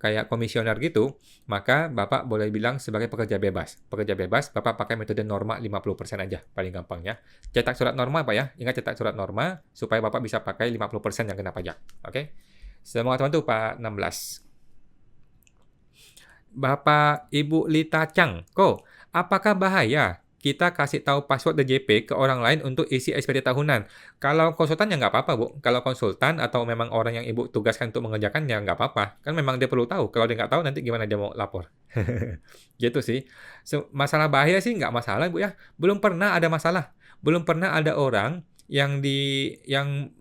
Kayak komisioner gitu, maka Bapak boleh bilang sebagai pekerja bebas. Pekerja bebas, Bapak pakai metode norma 50% aja, paling gampangnya. Cetak surat norma, Pak ya. Ingat cetak surat norma, supaya Bapak bisa pakai 50% yang kena pajak. Oke? Semangat teman tuh, Pak 16. Bapak Ibu Lita Chang, kok apakah bahaya kita kasih tahu password DJP ke orang lain untuk isi SPT tahunan? Kalau konsultan ya nggak apa-apa, Bu. Kalau konsultan atau memang orang yang Ibu tugaskan untuk mengerjakan ya nggak apa-apa. Kan memang dia perlu tahu. Kalau dia nggak tahu nanti gimana dia mau lapor. Gitu sih. Masalah bahaya sih nggak masalah, Bu ya. Belum pernah ada masalah. Belum pernah ada orang yang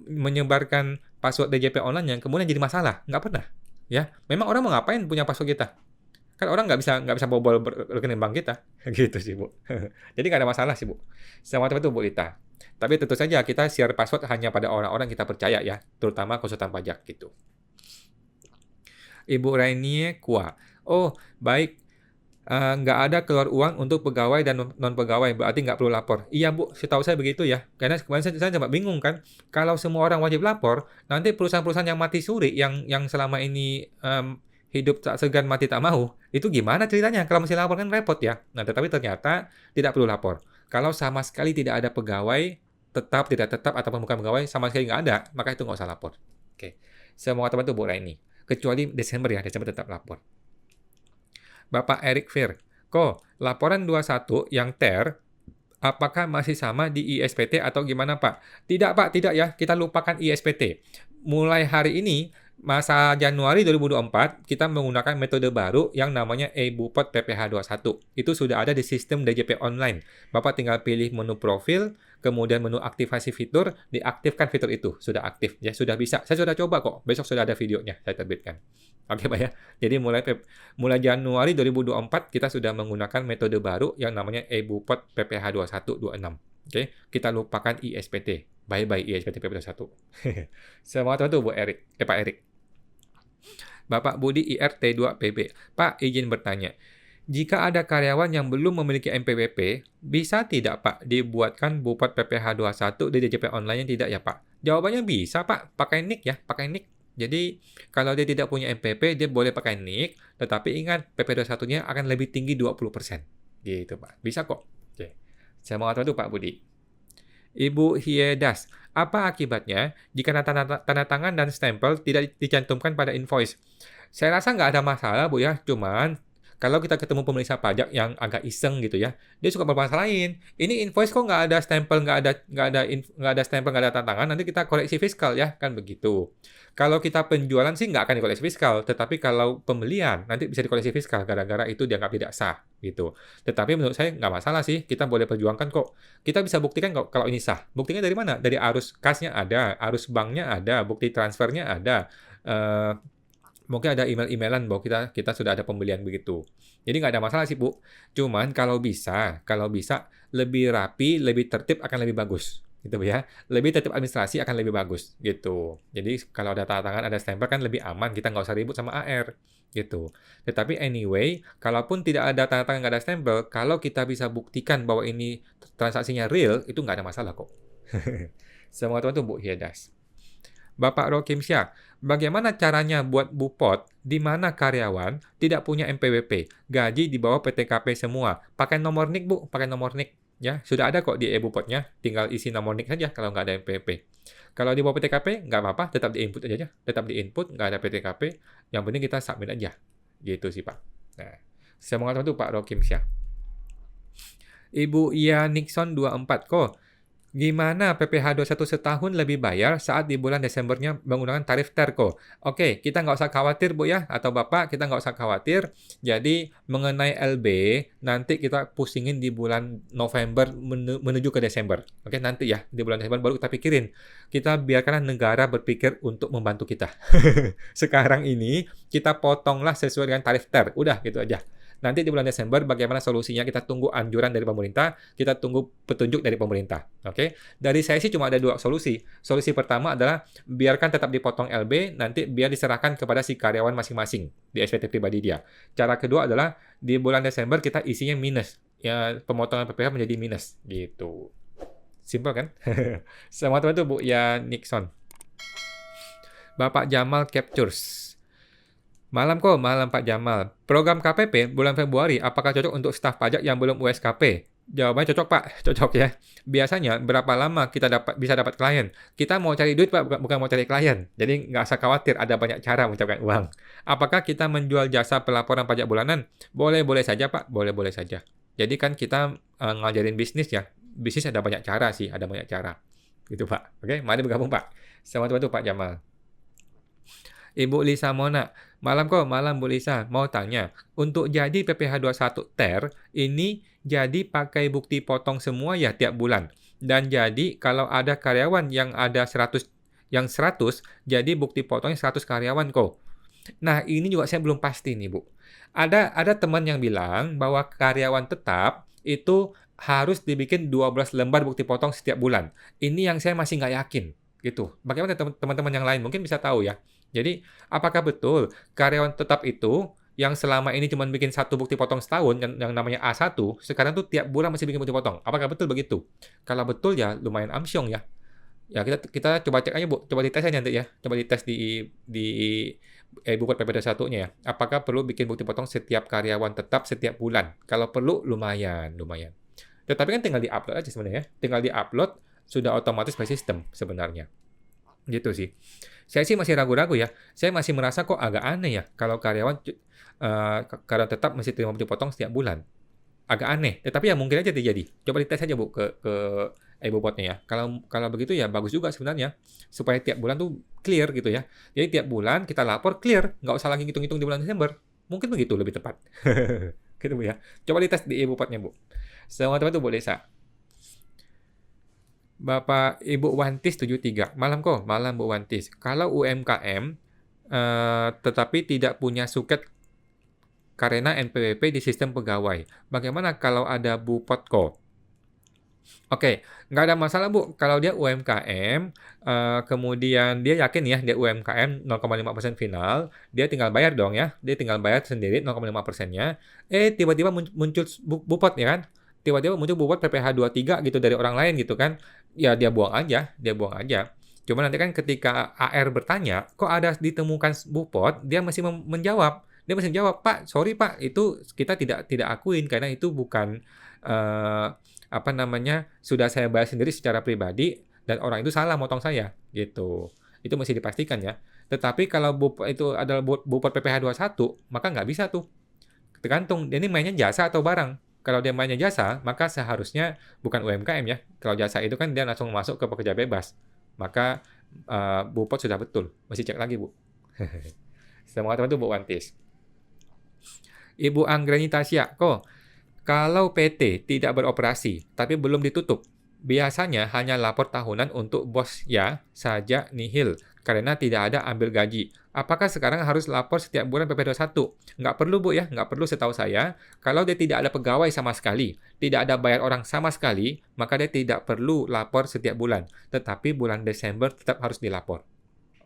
menyebarkan password DJP online yang kemudian jadi masalah. Nggak pernah. Ya, memang orang mau ngapain punya password kita? Kan orang nggak bisa bobol rekening bank kita. Gitu sih, Bu. Jadi nggak ada masalah sih, Bu. Sama teman itu Bu Lita. Tapi tentu saja kita share password hanya pada orang-orang kita percaya ya, terutama konsultan pajak gitu. Ibu Rainie Kua. Oh, baik. Nggak ada keluar uang untuk pegawai dan non-pegawai, berarti nggak perlu lapor. Iya, Bu, setahu saya begitu ya. Karena kemarin saya sempat bingung kan, kalau semua orang wajib lapor, nanti perusahaan-perusahaan yang mati suri, yang selama ini hidup tak segan mati tak mau, itu gimana ceritanya? Kalau mesti lapor kan repot ya. Nah, tetapi ternyata tidak perlu lapor. Kalau sama sekali tidak ada pegawai, tetap, tidak tetap, ataupun bukan pegawai, sama sekali nggak ada, maka itu nggak usah lapor. Oke. Semua teman itu boleh ini. Kecuali Desember ya, Desember tetap lapor. Bapak Eric Fir, kok laporan 21 yang TER, apakah masih sama di ISPT atau gimana Pak? Tidak Pak, tidak ya. Kita lupakan ISPT. Mulai hari ini, masa Januari 2024, kita menggunakan metode baru yang namanya e-Bupot PPh 21. Itu sudah ada di sistem DJP online. Bapak tinggal pilih menu profil, kemudian menu aktivasi fitur, diaktifkan fitur itu. Sudah aktif, ya sudah bisa. Saya sudah coba kok, besok sudah ada videonya, saya terbitkan. Oke Pak ya, jadi mulai Januari 2024, kita sudah menggunakan metode baru yang namanya e-Bupot PPh 2126. Oke, kita lupakan ISPT. Bye-bye ISPT PP21. Semangat tuh Bu Erik, Pak Erik. Bapak Budi IRT2PB. Pak, izin bertanya. Jika ada karyawan yang belum memiliki MPWP, bisa tidak Pak dibuatkan Bupot PPh 21 di DJP online yang tidak ya Pak? Jawabannya bisa Pak, pakai NIK ya, pakai NIK. Jadi, kalau dia tidak punya MPP, dia boleh pakai NIK, tetapi ingat, PP21-nya akan lebih tinggi 20%. Gitu Pak, bisa kok. Oke. Saya mau atur itu Pak Budi. Ibu Hiedas, apa akibatnya jika tanda tangan dan stempel tidak dicantumkan pada invoice? Saya rasa nggak ada masalah, Bu, ya. Cuman kalau kita ketemu pemeriksa pajak yang agak iseng gitu ya, dia suka bermasalahin. Ini invoice kok nggak ada stempel, nggak ada stempel, nggak ada tanda tangan, nanti kita koleksi fiskal ya, kan begitu. Kalau kita penjualan sih nggak akan dikoleksi fiskal, tetapi kalau pembelian nanti bisa dikoleksi fiskal gara-gara itu dianggap tidak sah gitu. Tetapi menurut saya nggak masalah sih, kita boleh perjuangkan kok. Kita bisa buktikan kok kalau ini sah. Buktinya dari mana? Dari arus kasnya ada, arus banknya ada, bukti transfernya ada. Eh, Mungkin ada email-emailan bahwa kita sudah ada pembelian begitu. Jadi nggak ada masalah sih, Bu. Cuman kalau bisa lebih rapi, lebih tertib akan lebih bagus. Gitu ya. Lebih tertib administrasi akan lebih bagus gitu. Jadi kalau ada tanda tangan, ada stempel kan lebih aman, kita nggak usah ribut sama AR gitu. Tetapi anyway, kalaupun tidak ada tanda tangan, nggak ada stempel, kalau kita bisa buktikan bahwa ini transaksinya real, itu nggak ada masalah kok. Semoga teman tuh Bu Hiedas. Bapak Rokim Syah, bagaimana caranya buat Bupot di mana karyawan tidak punya NPWP, gaji di bawah PTKP semua? Pakai nomor NIK, Bu, pakai nomor NIK. Ya, sudah ada kok di e-Bupotnya, tinggal isi nomor NIK saja kalau nggak ada NPWP. Kalau di bawah PTKP, nggak apa-apa, tetap di-input aja, tetap di-input, nggak ada PTKP, yang penting kita submit aja. Gitu sih, Pak. Nah, semoga itu Pak Rokim Syah. Ibu Ia Nixon 24, kok gimana PPh 21 setahun lebih bayar saat di bulan Desembernya menggunakan tarif Terko? Oke, kita nggak usah khawatir, Bu ya, atau Bapak, kita nggak usah khawatir. Jadi, mengenai LB, nanti kita pusingin di bulan November menuju ke Desember. Oke, nanti ya, di bulan Desember baru kita pikirin. Kita biarkanlah negara berpikir untuk membantu kita. Sekarang ini, kita potonglah sesuai dengan tarif Ter. Udah, gitu aja. Nanti di bulan Desember bagaimana solusinya, kita tunggu anjuran dari pemerintah, kita tunggu petunjuk dari pemerintah. Oke? Dari saya sih cuma ada dua solusi. Solusi pertama adalah biarkan tetap dipotong LB, nanti biar diserahkan kepada si karyawan masing-masing di SPT pribadi dia. Cara kedua adalah di bulan Desember kita isinya minus. Ya, pemotongan PPh menjadi minus gitu. Simple kan? Sama teman itu Bu ya Nixon. Bapak Jamal Captures. Malam Pak Jamal. Program KPP bulan Februari, apakah cocok untuk staf pajak yang belum USKP? Jawabannya cocok, Pak. Cocok ya. Biasanya berapa lama kita bisa dapat klien? Kita mau cari duit, Pak, bukan mau cari klien. Jadi nggak usah khawatir, ada banyak cara mencapai uang. Apakah kita menjual jasa pelaporan pajak bulanan? Boleh-boleh saja, Pak. Boleh-boleh saja. Jadi kan kita ngajarin bisnis ya. Bisnis ada banyak cara sih, ada banyak cara. Gitu, Pak. Oke, mari bergabung, Pak. Sama-sama tuh Pak Jamal. Ibu Lisa Mona, malam Bu Lisa, mau tanya, untuk jadi PPh 21 TER, ini jadi pakai bukti potong semua ya tiap bulan? Dan jadi kalau ada karyawan yang ada 100, jadi bukti potongnya 100 karyawan kok. Nah, ini juga saya belum pasti nih, Bu. Ada teman yang bilang bahwa karyawan tetap itu harus dibikin 12 lembar bukti potong setiap bulan. Ini yang saya masih nggak yakin, gitu. Bagaimana teman-teman yang lain? Mungkin bisa tahu ya. Jadi, apakah betul karyawan tetap itu yang selama ini cuma bikin satu bukti potong setahun, yang namanya A1, sekarang tuh tiap bulan masih bikin bukti potong? Apakah betul begitu? Kalau betul ya lumayan amsyong ya. Ya kita coba cek aja Bu, coba dites aja nanti ya. Coba dites di buku PP21-nya ya. Apakah perlu bikin bukti potong setiap karyawan tetap setiap bulan? Kalau perlu lumayan. Tetapi kan tinggal di-upload aja sebenarnya. Tinggal di-upload sudah otomatis by sistem sebenarnya. Gitu sih. Saya sih masih ragu-ragu ya. Saya masih merasa kok agak aneh ya kalau karyawan tetap mesti terima bukti potong setiap bulan. Agak aneh, tetapi ya mungkin aja terjadi. Coba dites aja Bu ke e-bupotnya ya. Kalau begitu ya bagus juga sebenarnya supaya tiap bulan tuh clear gitu ya. Jadi tiap bulan kita lapor clear, nggak usah lagi ngitung-ngitung di bulan Desember. Mungkin begitu lebih tepat. Gitu Bu ya. Coba dites di e-bupotnya Bu. Selamat teman tuh Bu Desa. Bapak Ibu Wantis 73. Malam Bu Wantis. Kalau UMKM tetapi tidak punya suket karena NPWP di sistem pegawai. Bagaimana kalau ada Bupot kok? Oke, nggak ada masalah Bu. Kalau dia UMKM, kemudian dia yakin ya dia UMKM 0,5% final, dia tinggal bayar dong ya. Dia tinggal bayar sendiri 0,5%-nya. Tiba-tiba muncul Bupot ya kan? Tiba-tiba muncul Bupot PPh 23 gitu dari orang lain gitu kan. Ya dia buang aja. Cuma nanti kan ketika AR bertanya, kok ada ditemukan Bupot, dia masih menjawab. Dia masih menjawab, Pak, sorry Pak, itu kita tidak akuin karena itu bukan sudah saya bayar sendiri secara pribadi dan orang itu salah motong saya, gitu. Itu mesti dipastikan ya. Tetapi kalau itu adalah Bupot PPh 21, maka nggak bisa tuh. Tergantung, dia ini mainnya jasa atau barang. Kalau dia mainnya jasa, maka seharusnya bukan UMKM ya. Kalau jasa itu kan dia langsung masuk ke pekerja bebas. Maka Bupot sudah betul. Mesti cek lagi, Bu. Semua teman itu Bu Wantis. Ibu Anggreni Tasya, kok kalau PT tidak beroperasi tapi belum ditutup, biasanya hanya lapor tahunan untuk bos ya saja nihil karena tidak ada ambil gaji. Apakah sekarang harus lapor setiap bulan PP21? Nggak perlu Bu ya, nggak perlu setahu saya. Kalau dia tidak ada pegawai sama sekali, tidak ada bayar orang sama sekali, maka dia tidak perlu lapor setiap bulan. Tetapi bulan Desember tetap harus dilapor.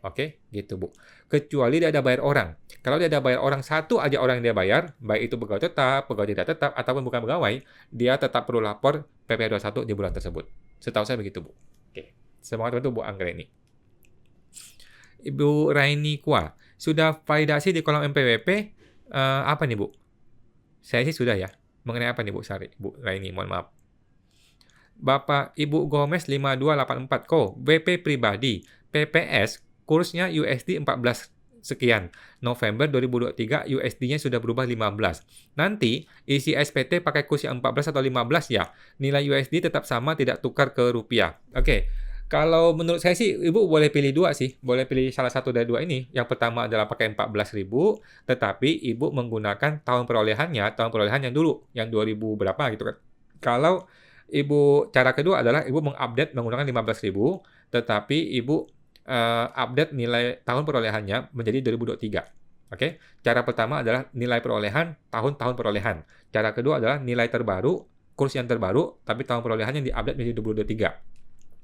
Oke, gitu Bu. Kecuali dia ada bayar orang. Kalau dia ada bayar orang satu aja orang yang dia bayar, baik itu pegawai tetap, pegawai tidak tetap, ataupun bukan pegawai, dia tetap perlu lapor PP21 di bulan tersebut. Setahu saya begitu, Bu. Oke. Semangat untuk Bu Anggreni. Ibu Raini Kwa, sudah validasi di kolom MPWP apa nih, Bu? Saya sih sudah ya. Mengenai apa nih, Bu Sari? Bu Raini, mohon maaf. Bapak Ibu Gomez 5284, ko, BP pribadi, PPS, kursnya USD 14 sekian. November 2023 USD-nya sudah berubah 15. Nanti isi SPT pakai kurs yang 14 atau 15 ya. Nilai USD tetap sama, tidak tukar ke rupiah. Oke. Kalau menurut saya sih Ibu boleh pilih dua sih. Boleh pilih salah satu dari dua ini. Yang pertama adalah pakai 14.000, tetapi Ibu menggunakan tahun perolehan yang dulu, yang 2000 berapa gitu kan. Kalau cara kedua adalah Ibu mengupdate menggunakan 15.000, tetapi Ibu update nilai tahun perolehannya menjadi 2023. Oke? Cara pertama adalah nilai perolehan, tahun-tahun perolehan. Cara kedua adalah nilai terbaru, kurs yang terbaru, tapi tahun perolehannya diupdate menjadi 2023.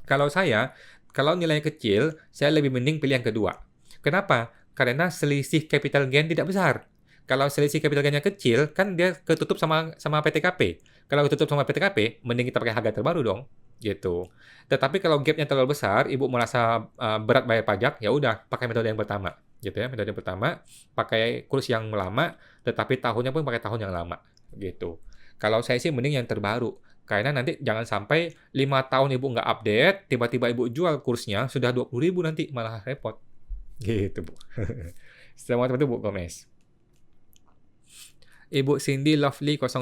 Kalau nilainya kecil, saya lebih mending pilih yang kedua. Kenapa? Karena selisih capital gain tidak besar. Kalau selisih capital gain-nya kecil, kan dia ketutup sama PTKP. Kalau ketutup sama PTKP, mending kita pakai harga terbaru dong. Gitu. Tetapi kalau gap-nya terlalu besar, Ibu merasa berat bayar pajak, ya udah pakai metode yang pertama. Gitu ya, metode yang pertama, pakai kurs yang lama, tetapi tahunnya pun pakai tahun yang lama. Gitu. Kalau saya sih mending yang terbaru. Karena nanti jangan sampai 5 tahun Ibu nggak update, tiba-tiba Ibu jual kursnya sudah 20.000 nanti, malah repot. Gitu, Bu. Semua teman-teman Bu Gomez. Ibu Cindy Lovely 05.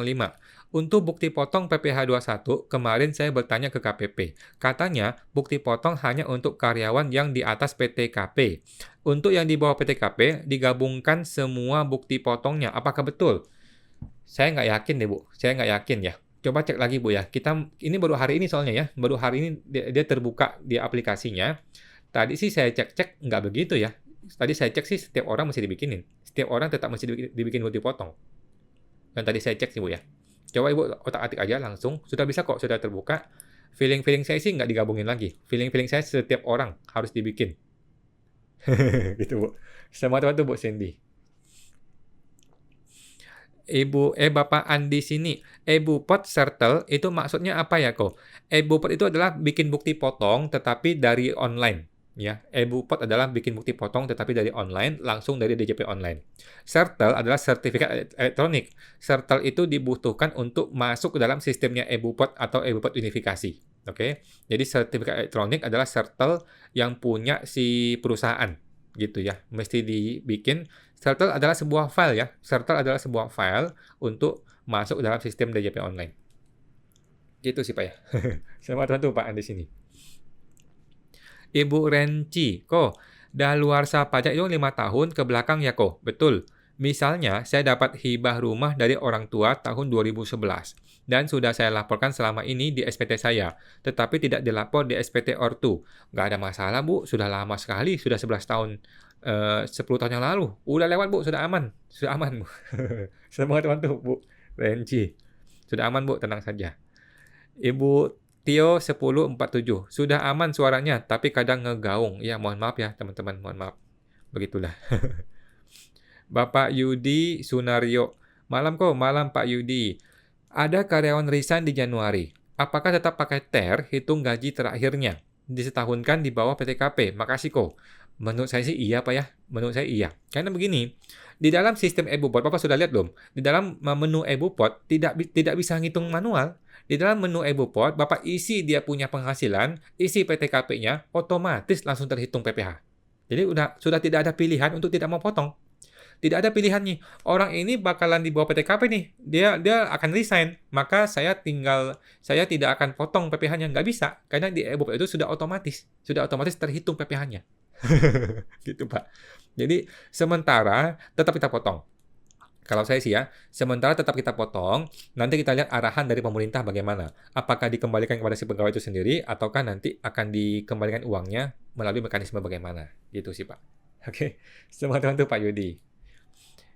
Untuk bukti potong PPh 21, kemarin saya bertanya ke KPP. Katanya, bukti potong hanya untuk karyawan yang di atas PTKP. Untuk yang di bawah PTKP, digabungkan semua bukti potongnya. Apakah betul? Saya nggak yakin deh, Bu. Saya nggak yakin ya. Coba cek lagi, Bu ya. Ini baru hari ini soalnya ya. Baru hari ini dia terbuka di aplikasinya. Tadi sih saya cek nggak begitu ya. Tadi saya cek sih setiap orang mesti dibikinin. Setiap orang tetap mesti dibikin bukti potong. Dan tadi saya cek sih, Bu ya. Coba Ibu otak-atik aja langsung. Sudah bisa kok, sudah terbuka. Feeling saya sih nggak digabungin lagi. Feeling saya setiap orang harus dibikin. Gitu, Bu. Semua teman-teman Bu Cindy. Bapak Andi sini. Bupot Settle itu maksudnya apa ya kok? Bupot itu adalah bikin bukti potong tetapi dari online. Ya, Bupot adalah bikin bukti potong tetapi dari online, langsung dari DJP online. Settle adalah sertifikat elektronik. Settle itu dibutuhkan untuk masuk ke dalam sistemnya Bupot atau Bupot unifikasi. Oke. Jadi sertifikat elektronik adalah Settle yang punya si perusahaan. Gitu ya. Mesti dibikin. Settle adalah sebuah file ya. Settle adalah sebuah file untuk masuk ke dalam sistem DJP online. Gitu sih Pak ya. Selamat teman-teman Pak di sini. Ibu Renci, kok daluarsa pajak itu 5 tahun ke belakang ya kok? Betul. Misalnya, saya dapat hibah rumah dari orang tua tahun 2011 dan sudah saya laporkan selama ini di SPT saya, tetapi tidak dilapor di SPT Ortu. Nggak ada masalah, Bu. Sudah lama sekali, sudah 11 tahun, 10 tahun yang lalu. Udah lewat, Bu. Sudah aman. Sudah aman, Bu. Semoga teman-teman, Bu Renci. Sudah aman, Bu. Tenang saja. Ibu Tio 1047. Sudah aman suaranya, tapi kadang ngegaung. Ya, mohon maaf ya, teman-teman. Mohon maaf. Begitulah. Bapak Yudi Sunario. Malam Pak Yudi. Ada karyawan resign di Januari. Apakah tetap pakai TER hitung gaji terakhirnya? Disetahunkan di bawah PTKP. Makasih kok. Menurut saya sih iya Pak ya. Menurut saya iya. Karena begini, di dalam sistem Bupot, Bapak sudah lihat belum? Di dalam menu Bupot tidak bisa ngitung manual. Di dalam menu EBUPOD, Bapak isi dia punya penghasilan, isi PTKP-nya, otomatis langsung terhitung PPh. Jadi sudah tidak ada pilihan untuk tidak mau potong. Tidak ada pilihan nih. Orang ini bakalan di bawah PTKP nih. Dia akan resign. Maka saya tidak akan potong PPh-nya. Nggak bisa. Karena di EBUPOD itu sudah otomatis terhitung PPh-nya. Gitu, Pak. Jadi, sementara tetap kita potong. Kalau saya sih ya, sementara tetap kita potong, nanti kita lihat arahan dari pemerintah bagaimana. Apakah dikembalikan kepada si pegawai itu sendiri, ataukah nanti akan dikembalikan uangnya melalui mekanisme bagaimana. Gitu sih, Pak. Oke, semangat tuh Pak Yudi.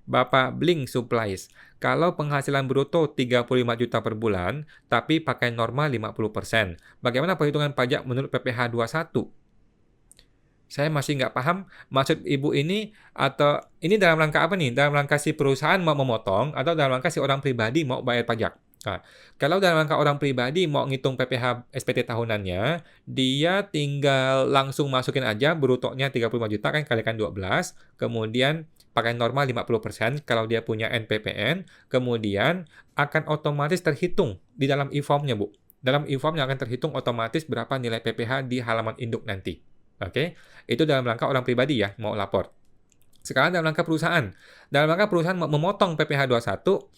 Bapak Blink Supplies, kalau penghasilan bruto 35 juta per bulan, tapi pakai norma 50%, bagaimana perhitungan pajak menurut PPh 21? Saya masih nggak paham maksud ibu ini, atau ini dalam rangka apa nih? Dalam rangka si perusahaan mau memotong atau dalam rangka si orang pribadi mau bayar pajak? Nah, kalau dalam rangka orang pribadi mau ngitung PPh SPT tahunannya, dia tinggal langsung masukin aja brutonya 35 juta kan kalikan 12, kemudian pakai normal 50% kalau dia punya NPPN, kemudian akan otomatis terhitung di dalam e-form-nya, Bu. Dalam e-form-nya akan terhitung otomatis berapa nilai PPh di halaman induk nanti. Oke, itu dalam rangka orang pribadi ya, mau lapor. Sekarang dalam rangka perusahaan. Dalam rangka perusahaan memotong PPh 21,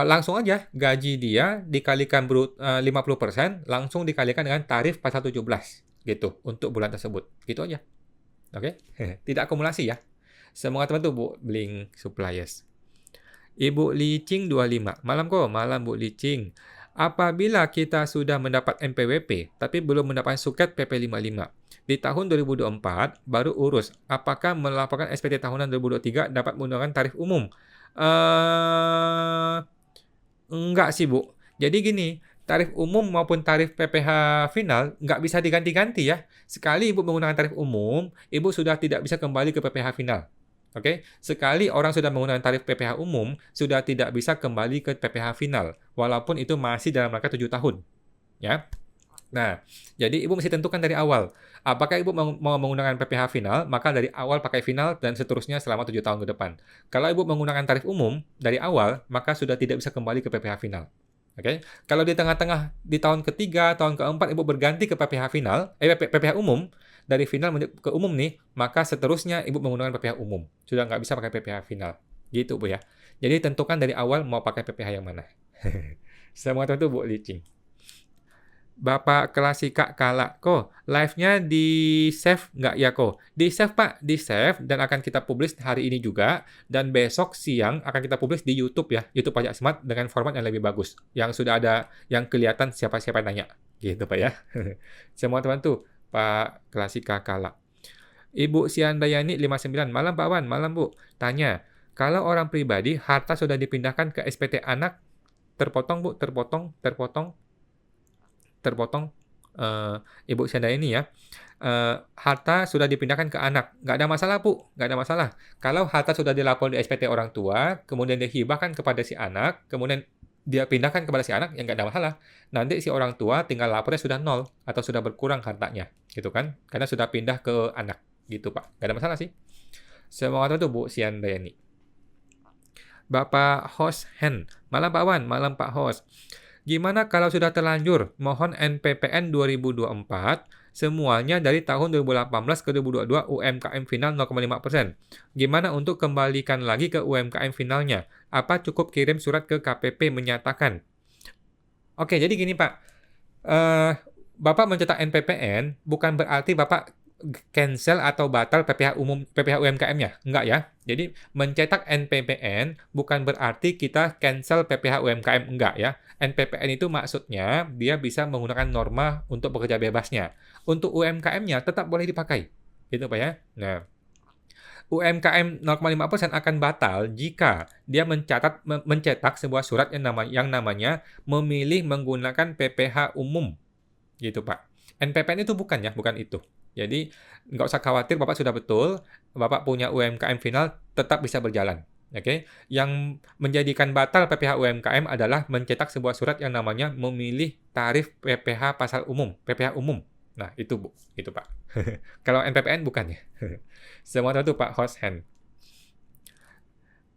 langsung aja gaji dia dikalikan 50%, langsung dikalikan dengan tarif pasal 17, gitu, untuk bulan tersebut. Gitu aja. Oke, tidak akumulasi ya. Semoga teman tuh Bu Blink Suppliers. Ibu Licing 25. Malam kok, malam Bu Licing. Apabila kita sudah mendapat NPWP, tapi belum mendapat suket PP 55, di tahun 2024 baru urus, apakah melaporkan SPT tahunan 2023 dapat menggunakan tarif umum? Enggak sih, Bu. Jadi gini, tarif umum maupun tarif PPh final nggak bisa diganti-ganti ya. Sekali Ibu menggunakan tarif umum, Ibu sudah tidak bisa kembali ke PPh final. Oke, sekali orang sudah menggunakan tarif PPh umum, sudah tidak bisa kembali ke PPh final, walaupun itu masih dalam rangka 7 tahun. Ya. Nah, jadi Ibu mesti tentukan dari awal. Apakah Ibu mau menggunakan PPh final, maka dari awal pakai final dan seterusnya selama 7 tahun ke depan. Kalau Ibu menggunakan tarif umum dari awal, maka sudah tidak bisa kembali ke PPh final. Oke, kalau di tengah-tengah, di tahun ketiga, tahun keempat, Ibu berganti ke PPh final, PPh umum, dari final ke umum nih, maka seterusnya Ibu menggunakan PPh umum. Sudah nggak bisa pakai PPh final. Gitu, Bu ya. Jadi tentukan dari awal mau pakai PPh yang mana. Semua itu Bu Licing. Bapak Klasika Kala, kok live-nya di save nggak ya kok? Di save Pak, di save dan akan kita publish hari ini juga, dan besok siang akan kita publish di YouTube ya, YouTube Pajak Smart dengan format yang lebih bagus, yang sudah ada yang kelihatan siapa-siapa yang nanya, gitu Pak ya. Semua teman tuh, Pak Klasika Kala. Ibu Siandayani 59, malam Pak Wan, malam Bu. Tanya, kalau orang pribadi harta sudah dipindahkan ke SPT anak, terpotong Bu, terpotong. Ibu Siandayani ya, harta sudah dipindahkan ke anak, nggak ada masalah Bu, nggak ada masalah. Kalau harta sudah dilapor di SPT orang tua, kemudian dihibahkan kepada si anak, kemudian dia pindahkan kepada si anak, ya nggak ada masalah. Nanti si orang tua tinggal lapornya sudah nol atau sudah berkurang hartanya, gitu kan? Karena sudah pindah ke anak, gitu Pak. Nggak ada masalah sih. Semoga itu Bu Siandayani. Bapak Host Hen, malam Pak Wan, malam Pak Host. Gimana kalau sudah terlanjur mohon NPPN 2024, semuanya dari tahun 2018 ke 2022 UMKM final 0,5%. Gimana untuk kembalikan lagi ke UMKM finalnya? Apa cukup kirim surat ke KPP menyatakan? Oke, jadi gini Pak. Bapak mencetak NPPN bukan berarti Bapak cancel atau batal PPh umum, PPh UMKM-nya. Enggak ya. Jadi mencetak NPPN bukan berarti kita cancel PPh UMKM, enggak ya. NPPN itu maksudnya dia bisa menggunakan norma untuk pekerja bebasnya. Untuk UMKM-nya tetap boleh dipakai. Gitu Pak ya. Nah, UMKM 0,5% akan batal jika dia mencetak sebuah surat yang namanya memilih menggunakan PPh umum. Gitu Pak. NPPN itu bukan ya, bukan itu. Jadi nggak usah khawatir, Bapak sudah betul, Bapak punya UMKM final tetap bisa berjalan. Oke, yang menjadikan batal PPh UMKM adalah mencetak sebuah surat yang namanya memilih tarif PPh pasal umum, PPh umum. Nah, itu Bu, itu Pak. Kalau NPPN bukan ya. Semua itu Pak Host Hand.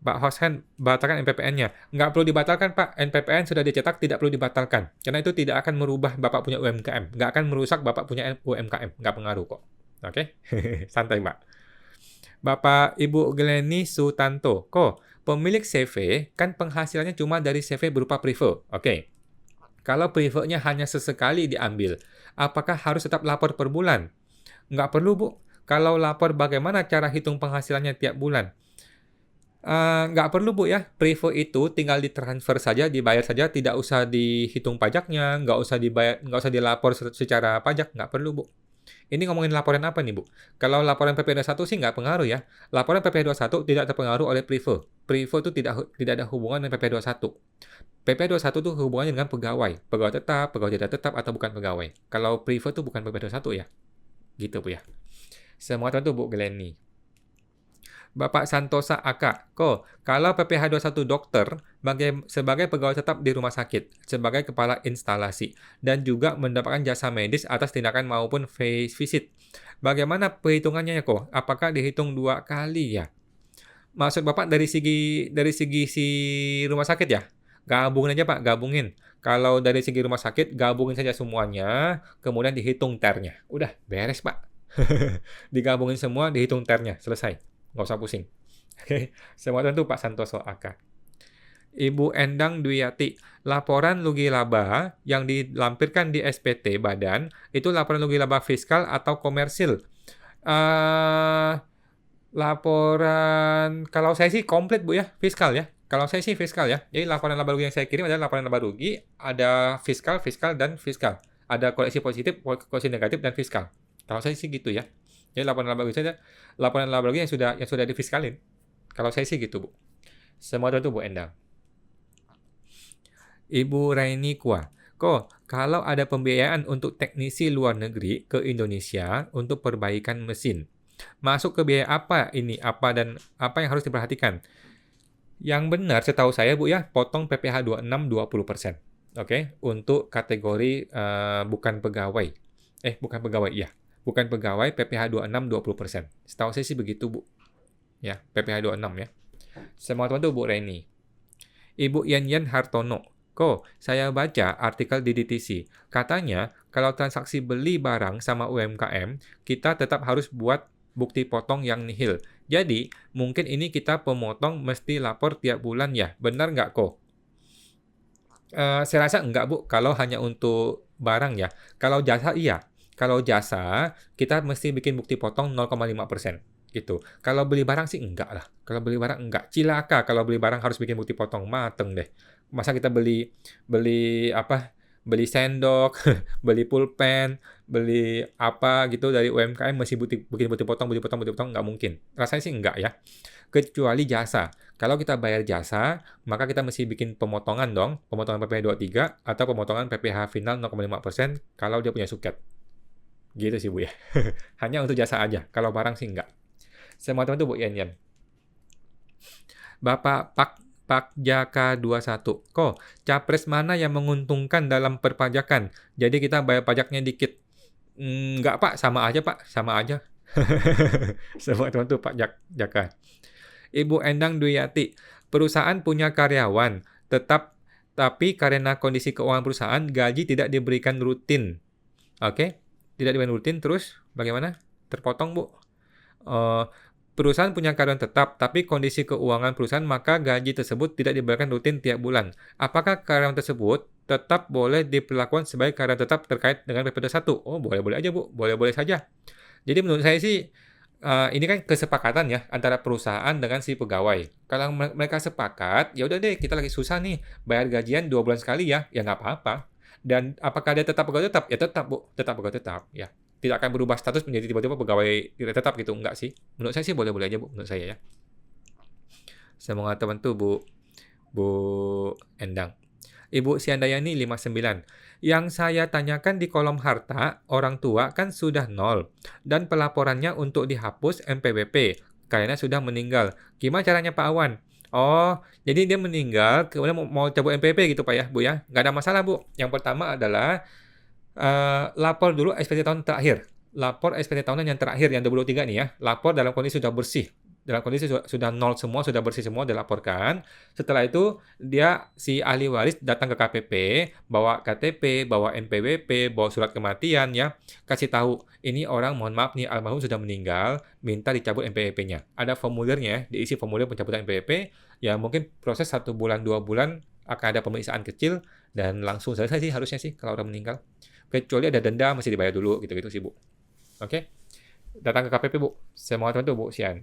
Pak Hoshen batalkan NPPN-nya. Nggak perlu dibatalkan, Pak. NPPN sudah dicetak, tidak perlu dibatalkan. Karena itu tidak akan merubah Bapak punya UMKM. Nggak akan merusak Bapak punya UMKM. Nggak pengaruh kok. Oke? Santai, Pak. Bapak Ibu Glenny Sutanto. Kok, pemilik CV kan penghasilannya cuma dari CV berupa prive. Oke. Kalau privenya hanya sesekali diambil, apakah harus tetap lapor per bulan? Nggak perlu, Bu. Kalau lapor bagaimana cara hitung penghasilannya tiap bulan? Nggak perlu, Bu, ya. Prive itu tinggal ditransfer saja, dibayar saja, tidak usah dihitung pajaknya, nggak usah dilapor secara pajak, nggak perlu, Bu. Ini ngomongin laporan apa nih, Bu? Kalau laporan PP21 sih nggak pengaruh ya. Laporan PP21 tidak terpengaruh oleh prive. Prive itu tidak ada hubungan dengan PP21. PP21 itu hubungannya dengan pegawai. Pegawai tetap, pegawai tidak tetap, atau bukan pegawai. Kalau prive itu bukan PP21 ya. Gitu, Bu, ya. Semua itu Bu Glenny. Bapak Santosa Aka, kalau PPh 21 dokter sebagai pegawai tetap di rumah sakit, sebagai kepala instalasi, dan juga mendapatkan jasa medis atas tindakan maupun visit. Bagaimana perhitungannya ya, Apakah dihitung 2 kali ya? Maksud Bapak dari segi si rumah sakit ya? Gabungin aja, Pak, gabungin. Kalau dari segi rumah sakit, gabungin saja semuanya, kemudian dihitung ternya. Udah, beres, Pak. Digabungin semua, dihitung ternya, selesai. Nggak usah pusing. Oke, semua tentu Pak Santoso Aka. Ibu Endang Dwiyati, laporan rugi laba yang dilampirkan di SPT badan, itu laporan rugi laba fiskal atau komersil? Laporan, kalau saya sih komplit, Bu, ya, fiskal ya. Kalau saya sih fiskal ya. Jadi laporan laba rugi yang saya kirim adalah laporan laba rugi, ada fiskal, dan fiskal. Ada koreksi positif, koreksi negatif, dan fiskal. Kalau saya sih gitu ya. Jadi laporan laba rugi saja, laporan laba rugi yang sudah difiskalin. Kalau saya sih gitu, Bu. Semua itu Bu Endang. Ibu Raini Kua. Kalau ada pembiayaan untuk teknisi luar negeri ke Indonesia untuk perbaikan mesin, masuk ke biaya apa ini? Apa yang harus diperhatikan? Yang benar setahu saya, Bu, ya, potong PPh 26 20%. Oke, untuk kategori bukan pegawai. Bukan pegawai, ya. Bukan pegawai, PPh 26 20%. Setahu saya sih begitu, Bu. Ya, PPh 26 ya. Semua teman tuh Bu Reni. Ibu Yan Hartono. Saya baca artikel di DTC. Katanya, kalau transaksi beli barang sama UMKM, kita tetap harus buat bukti potong yang nihil. Jadi, mungkin ini kita pemotong mesti lapor tiap bulan ya. Benar nggak, saya rasa enggak, Bu, kalau hanya untuk barang ya. Kalau jasa, iya. Kalau jasa, kita mesti bikin bukti potong 0,5%. Gitu. Kalau beli barang sih enggak lah. Kalau beli barang enggak. Cilaka kalau beli barang harus bikin bukti potong. Mateng deh. Masa kita beli sendok, beli pulpen, beli apa gitu dari UMKM masih bikin bukti potong, nggak mungkin. Rasanya sih enggak ya. Kecuali jasa. Kalau kita bayar jasa, maka kita mesti bikin pemotongan dong. Pemotongan PPh 23 atau pemotongan PPh final 0,5% kalau dia punya suket. Gitu sih, Bu, ya. Hanya untuk jasa aja. Kalau barang sih enggak. Semua teman itu Bu Yan. Bapak Pak Jaka 21. Capres mana yang menguntungkan dalam perpajakan? Jadi kita bayar pajaknya dikit. Enggak, Pak. Sama aja, Pak. Sama aja. Semua teman itu Pak Jaka. Ibu Endang Dwiyati. Perusahaan punya karyawan. Tapi karena kondisi keuangan perusahaan, gaji tidak diberikan rutin. Oke? Tidak diberikan rutin, terus bagaimana? Terpotong, Bu. Perusahaan punya karyawan tetap, tapi kondisi keuangan perusahaan maka gaji tersebut tidak diberikan rutin tiap bulan. Apakah karyawan tersebut tetap boleh diperlakukan sebagai karyawan tetap terkait dengan PP21? Boleh-boleh aja, Bu. Boleh-boleh saja. Jadi menurut saya sih, ini kan kesepakatan ya antara perusahaan dengan si pegawai. Kalau mereka sepakat, ya udah deh, kita lagi susah nih, bayar gajian 2 bulan sekali ya nggak apa-apa. Dan apakah dia tetap pegawai tetap? Ya tetap, Bu. Tetap pegawai tetap, ya. Tidak akan berubah status menjadi tiba-tiba pegawai tidak tetap gitu. Enggak sih. Menurut saya sih boleh-boleh aja, Bu. Menurut saya ya. Semoga teman tuh, Bu Endang. Ibu Siandayani 59. Yang saya tanyakan di kolom harta, orang tua kan sudah 0. Dan pelaporannya untuk dihapus MPWP. Karena sudah meninggal. Gimana caranya, Pak Awan? Jadi dia meninggal, kemudian mau cabut MPP gitu, Pak ya, Bu ya. Nggak ada masalah, Bu. Yang pertama adalah lapor dulu SPT tahun terakhir. Lapor SPT tahunan yang terakhir, yang 2023 nih ya. Lapor dalam kondisi sudah bersih. dalam kondisi sudah nol semua, sudah bersih semua dilaporkan. Setelah itu si ahli waris datang ke KPP, bawa KTP, bawa NPWP, bawa surat kematian ya, kasih tahu ini orang mohon maaf nih almarhum sudah meninggal, minta dicabut NPWP-nya. Ada formulirnya, diisi formulir pencabutan NPWP. Ya mungkin proses 1 bulan 2 bulan akan ada pemeriksaan kecil dan langsung selesai sih harusnya sih kalau orang meninggal. Kecuali ada denda mesti dibayar dulu gitu-gitu sih Bu. Oke. Datang ke KPP Bu. Saya mau bantu Bu Sian.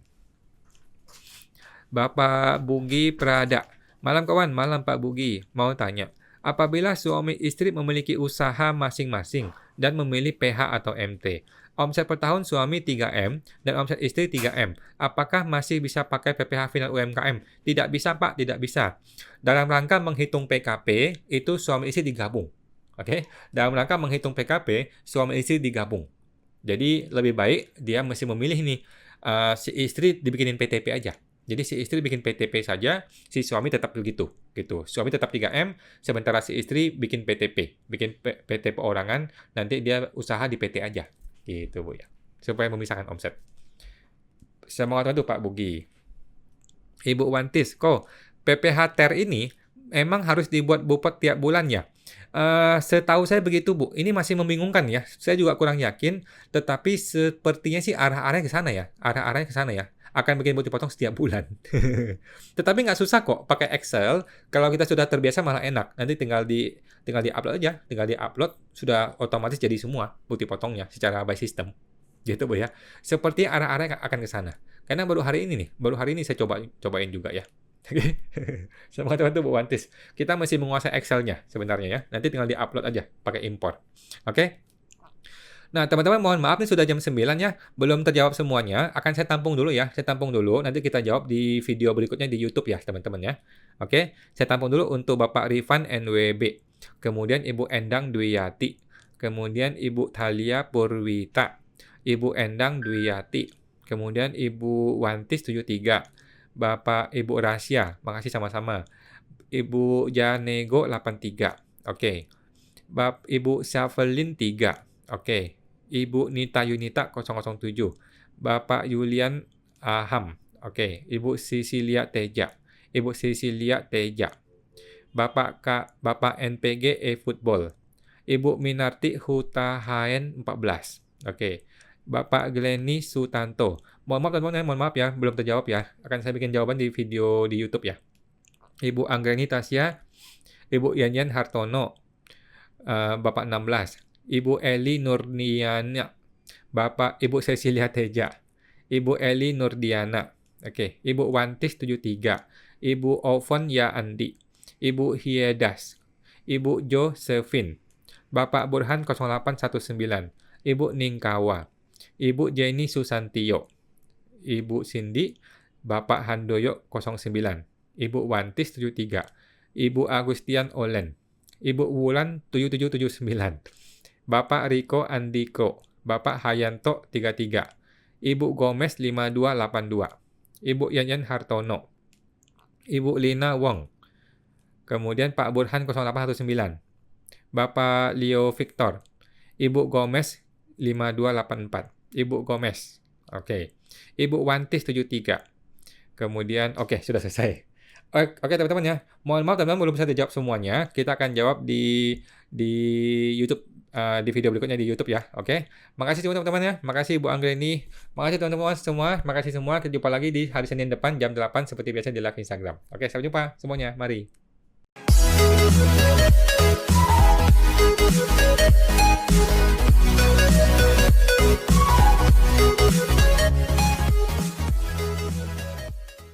Bapak Bugi Prada. Malam kawan, malam Pak Bugi. Mau tanya, apabila suami istri memiliki usaha masing-masing dan memilih PH atau MT, omset per tahun suami 3M dan omset istri 3M, apakah masih bisa pakai PPh final UMKM? Tidak bisa Pak, tidak bisa. Dalam rangka menghitung PKP, itu suami istri digabung. Oke, dalam rangka menghitung PKP, suami istri digabung. Jadi lebih baik dia mesti memilih nih, si istri dibikinin PTP aja. Jadi si istri bikin PTP saja, si suami tetap begitu, gitu. Suami tetap 3M, sementara si istri bikin PTP, bikin PT perorangan, nanti dia usaha di PT aja, gitu Bu ya. Supaya memisahkan omset. Semangat itu Pak Bugi. Ibu Wantis, kok PPh TER ini memang harus dibuat bupet tiap bulan ya? Setahu saya begitu Bu. Ini masih membingungkan ya. Saya juga kurang yakin, tetapi sepertinya sih arah-arahnya ke sana ya. Arah-arahnya ke sana ya. Akan bikin bukti potong setiap bulan. Tetapi nggak susah kok pakai Excel. Kalau kita sudah terbiasa malah enak. Nanti tinggal di upload aja, tinggal di upload sudah otomatis jadi semua bukti potongnya secara by system. Gitu Bu ya. Seperti arah-arahnya akan ke sana. Karena baru hari ini saya cobain juga ya. Oke. Semangat teman-teman Bu Wantis. Kita masih menguasai Excel-nya sebenarnya ya. Nanti tinggal di upload aja pakai import. Oke. Nah, teman-teman mohon maaf nih sudah jam 9 ya, belum terjawab semuanya. Akan saya tampung dulu ya, nanti kita jawab di video berikutnya di YouTube ya, teman-teman ya. Oke, saya tampung dulu untuk Bapak Rifan NWB, kemudian Ibu Endang Dwiyati, kemudian Ibu Thalia Purwita, Ibu Endang Dwiyati, kemudian Ibu Wantis 73, Bapak Ibu Rasya, makasih sama-sama. Ibu Janego 83, oke. Ibu Syafalin 3, oke. Ibu Nita Yunita 007, Bapak Yulian Aham, oke. Ibu Sisilia Teja, Ibu Sisilia Teja, Bapak NPG e-Football, Ibu Minarti Hutahaen 14, oke. Bapak Glenny Sutanto. Mohon maaf teman-teman, mohon maaf ya, belum terjawab ya. Akan saya bikin jawaban di video di YouTube ya. Ibu Anggreni Tasya, Ibu Yanyan Hartono, Bapak 16, Ibu Eli Nurdiana, Bapak Ibu Cecilia Teja, Ibu Eli Nurdiana, oke, Ibu Wantis 73, Ibu Ovon Ya Andi, Ibu Hiedas, Ibu Josephine, Bapak Burhan 0819, Ibu Ningkawa, Ibu Jenny Susantio, Ibu Cindy, Bapak Handoyo 09, Ibu Wantis 73, Ibu Agustian Olen, Ibu Wulan 7779, Bapak Riko Andiko, Bapak Hayanto 33, Ibu Gomez 5282, Ibu Yanyan Hartono, Ibu Lina Wong, kemudian Pak Burhan 0819, Bapak Leo Victor, Ibu Gomez 5284, Ibu Gomez, oke. Ibu Wantis 73, kemudian oke, sudah selesai. Oke teman-teman ya, mohon maaf teman-teman belum bisa dijawab semuanya. Kita akan jawab di YouTube, di video berikutnya di YouTube ya. Oke, makasih teman-teman ya, makasih Bu Anggreni, makasih teman-teman semua, makasih semua. Kita jumpa lagi di hari Senin depan jam 8 seperti biasa di live Instagram. Oke, sampai jumpa semuanya, mari.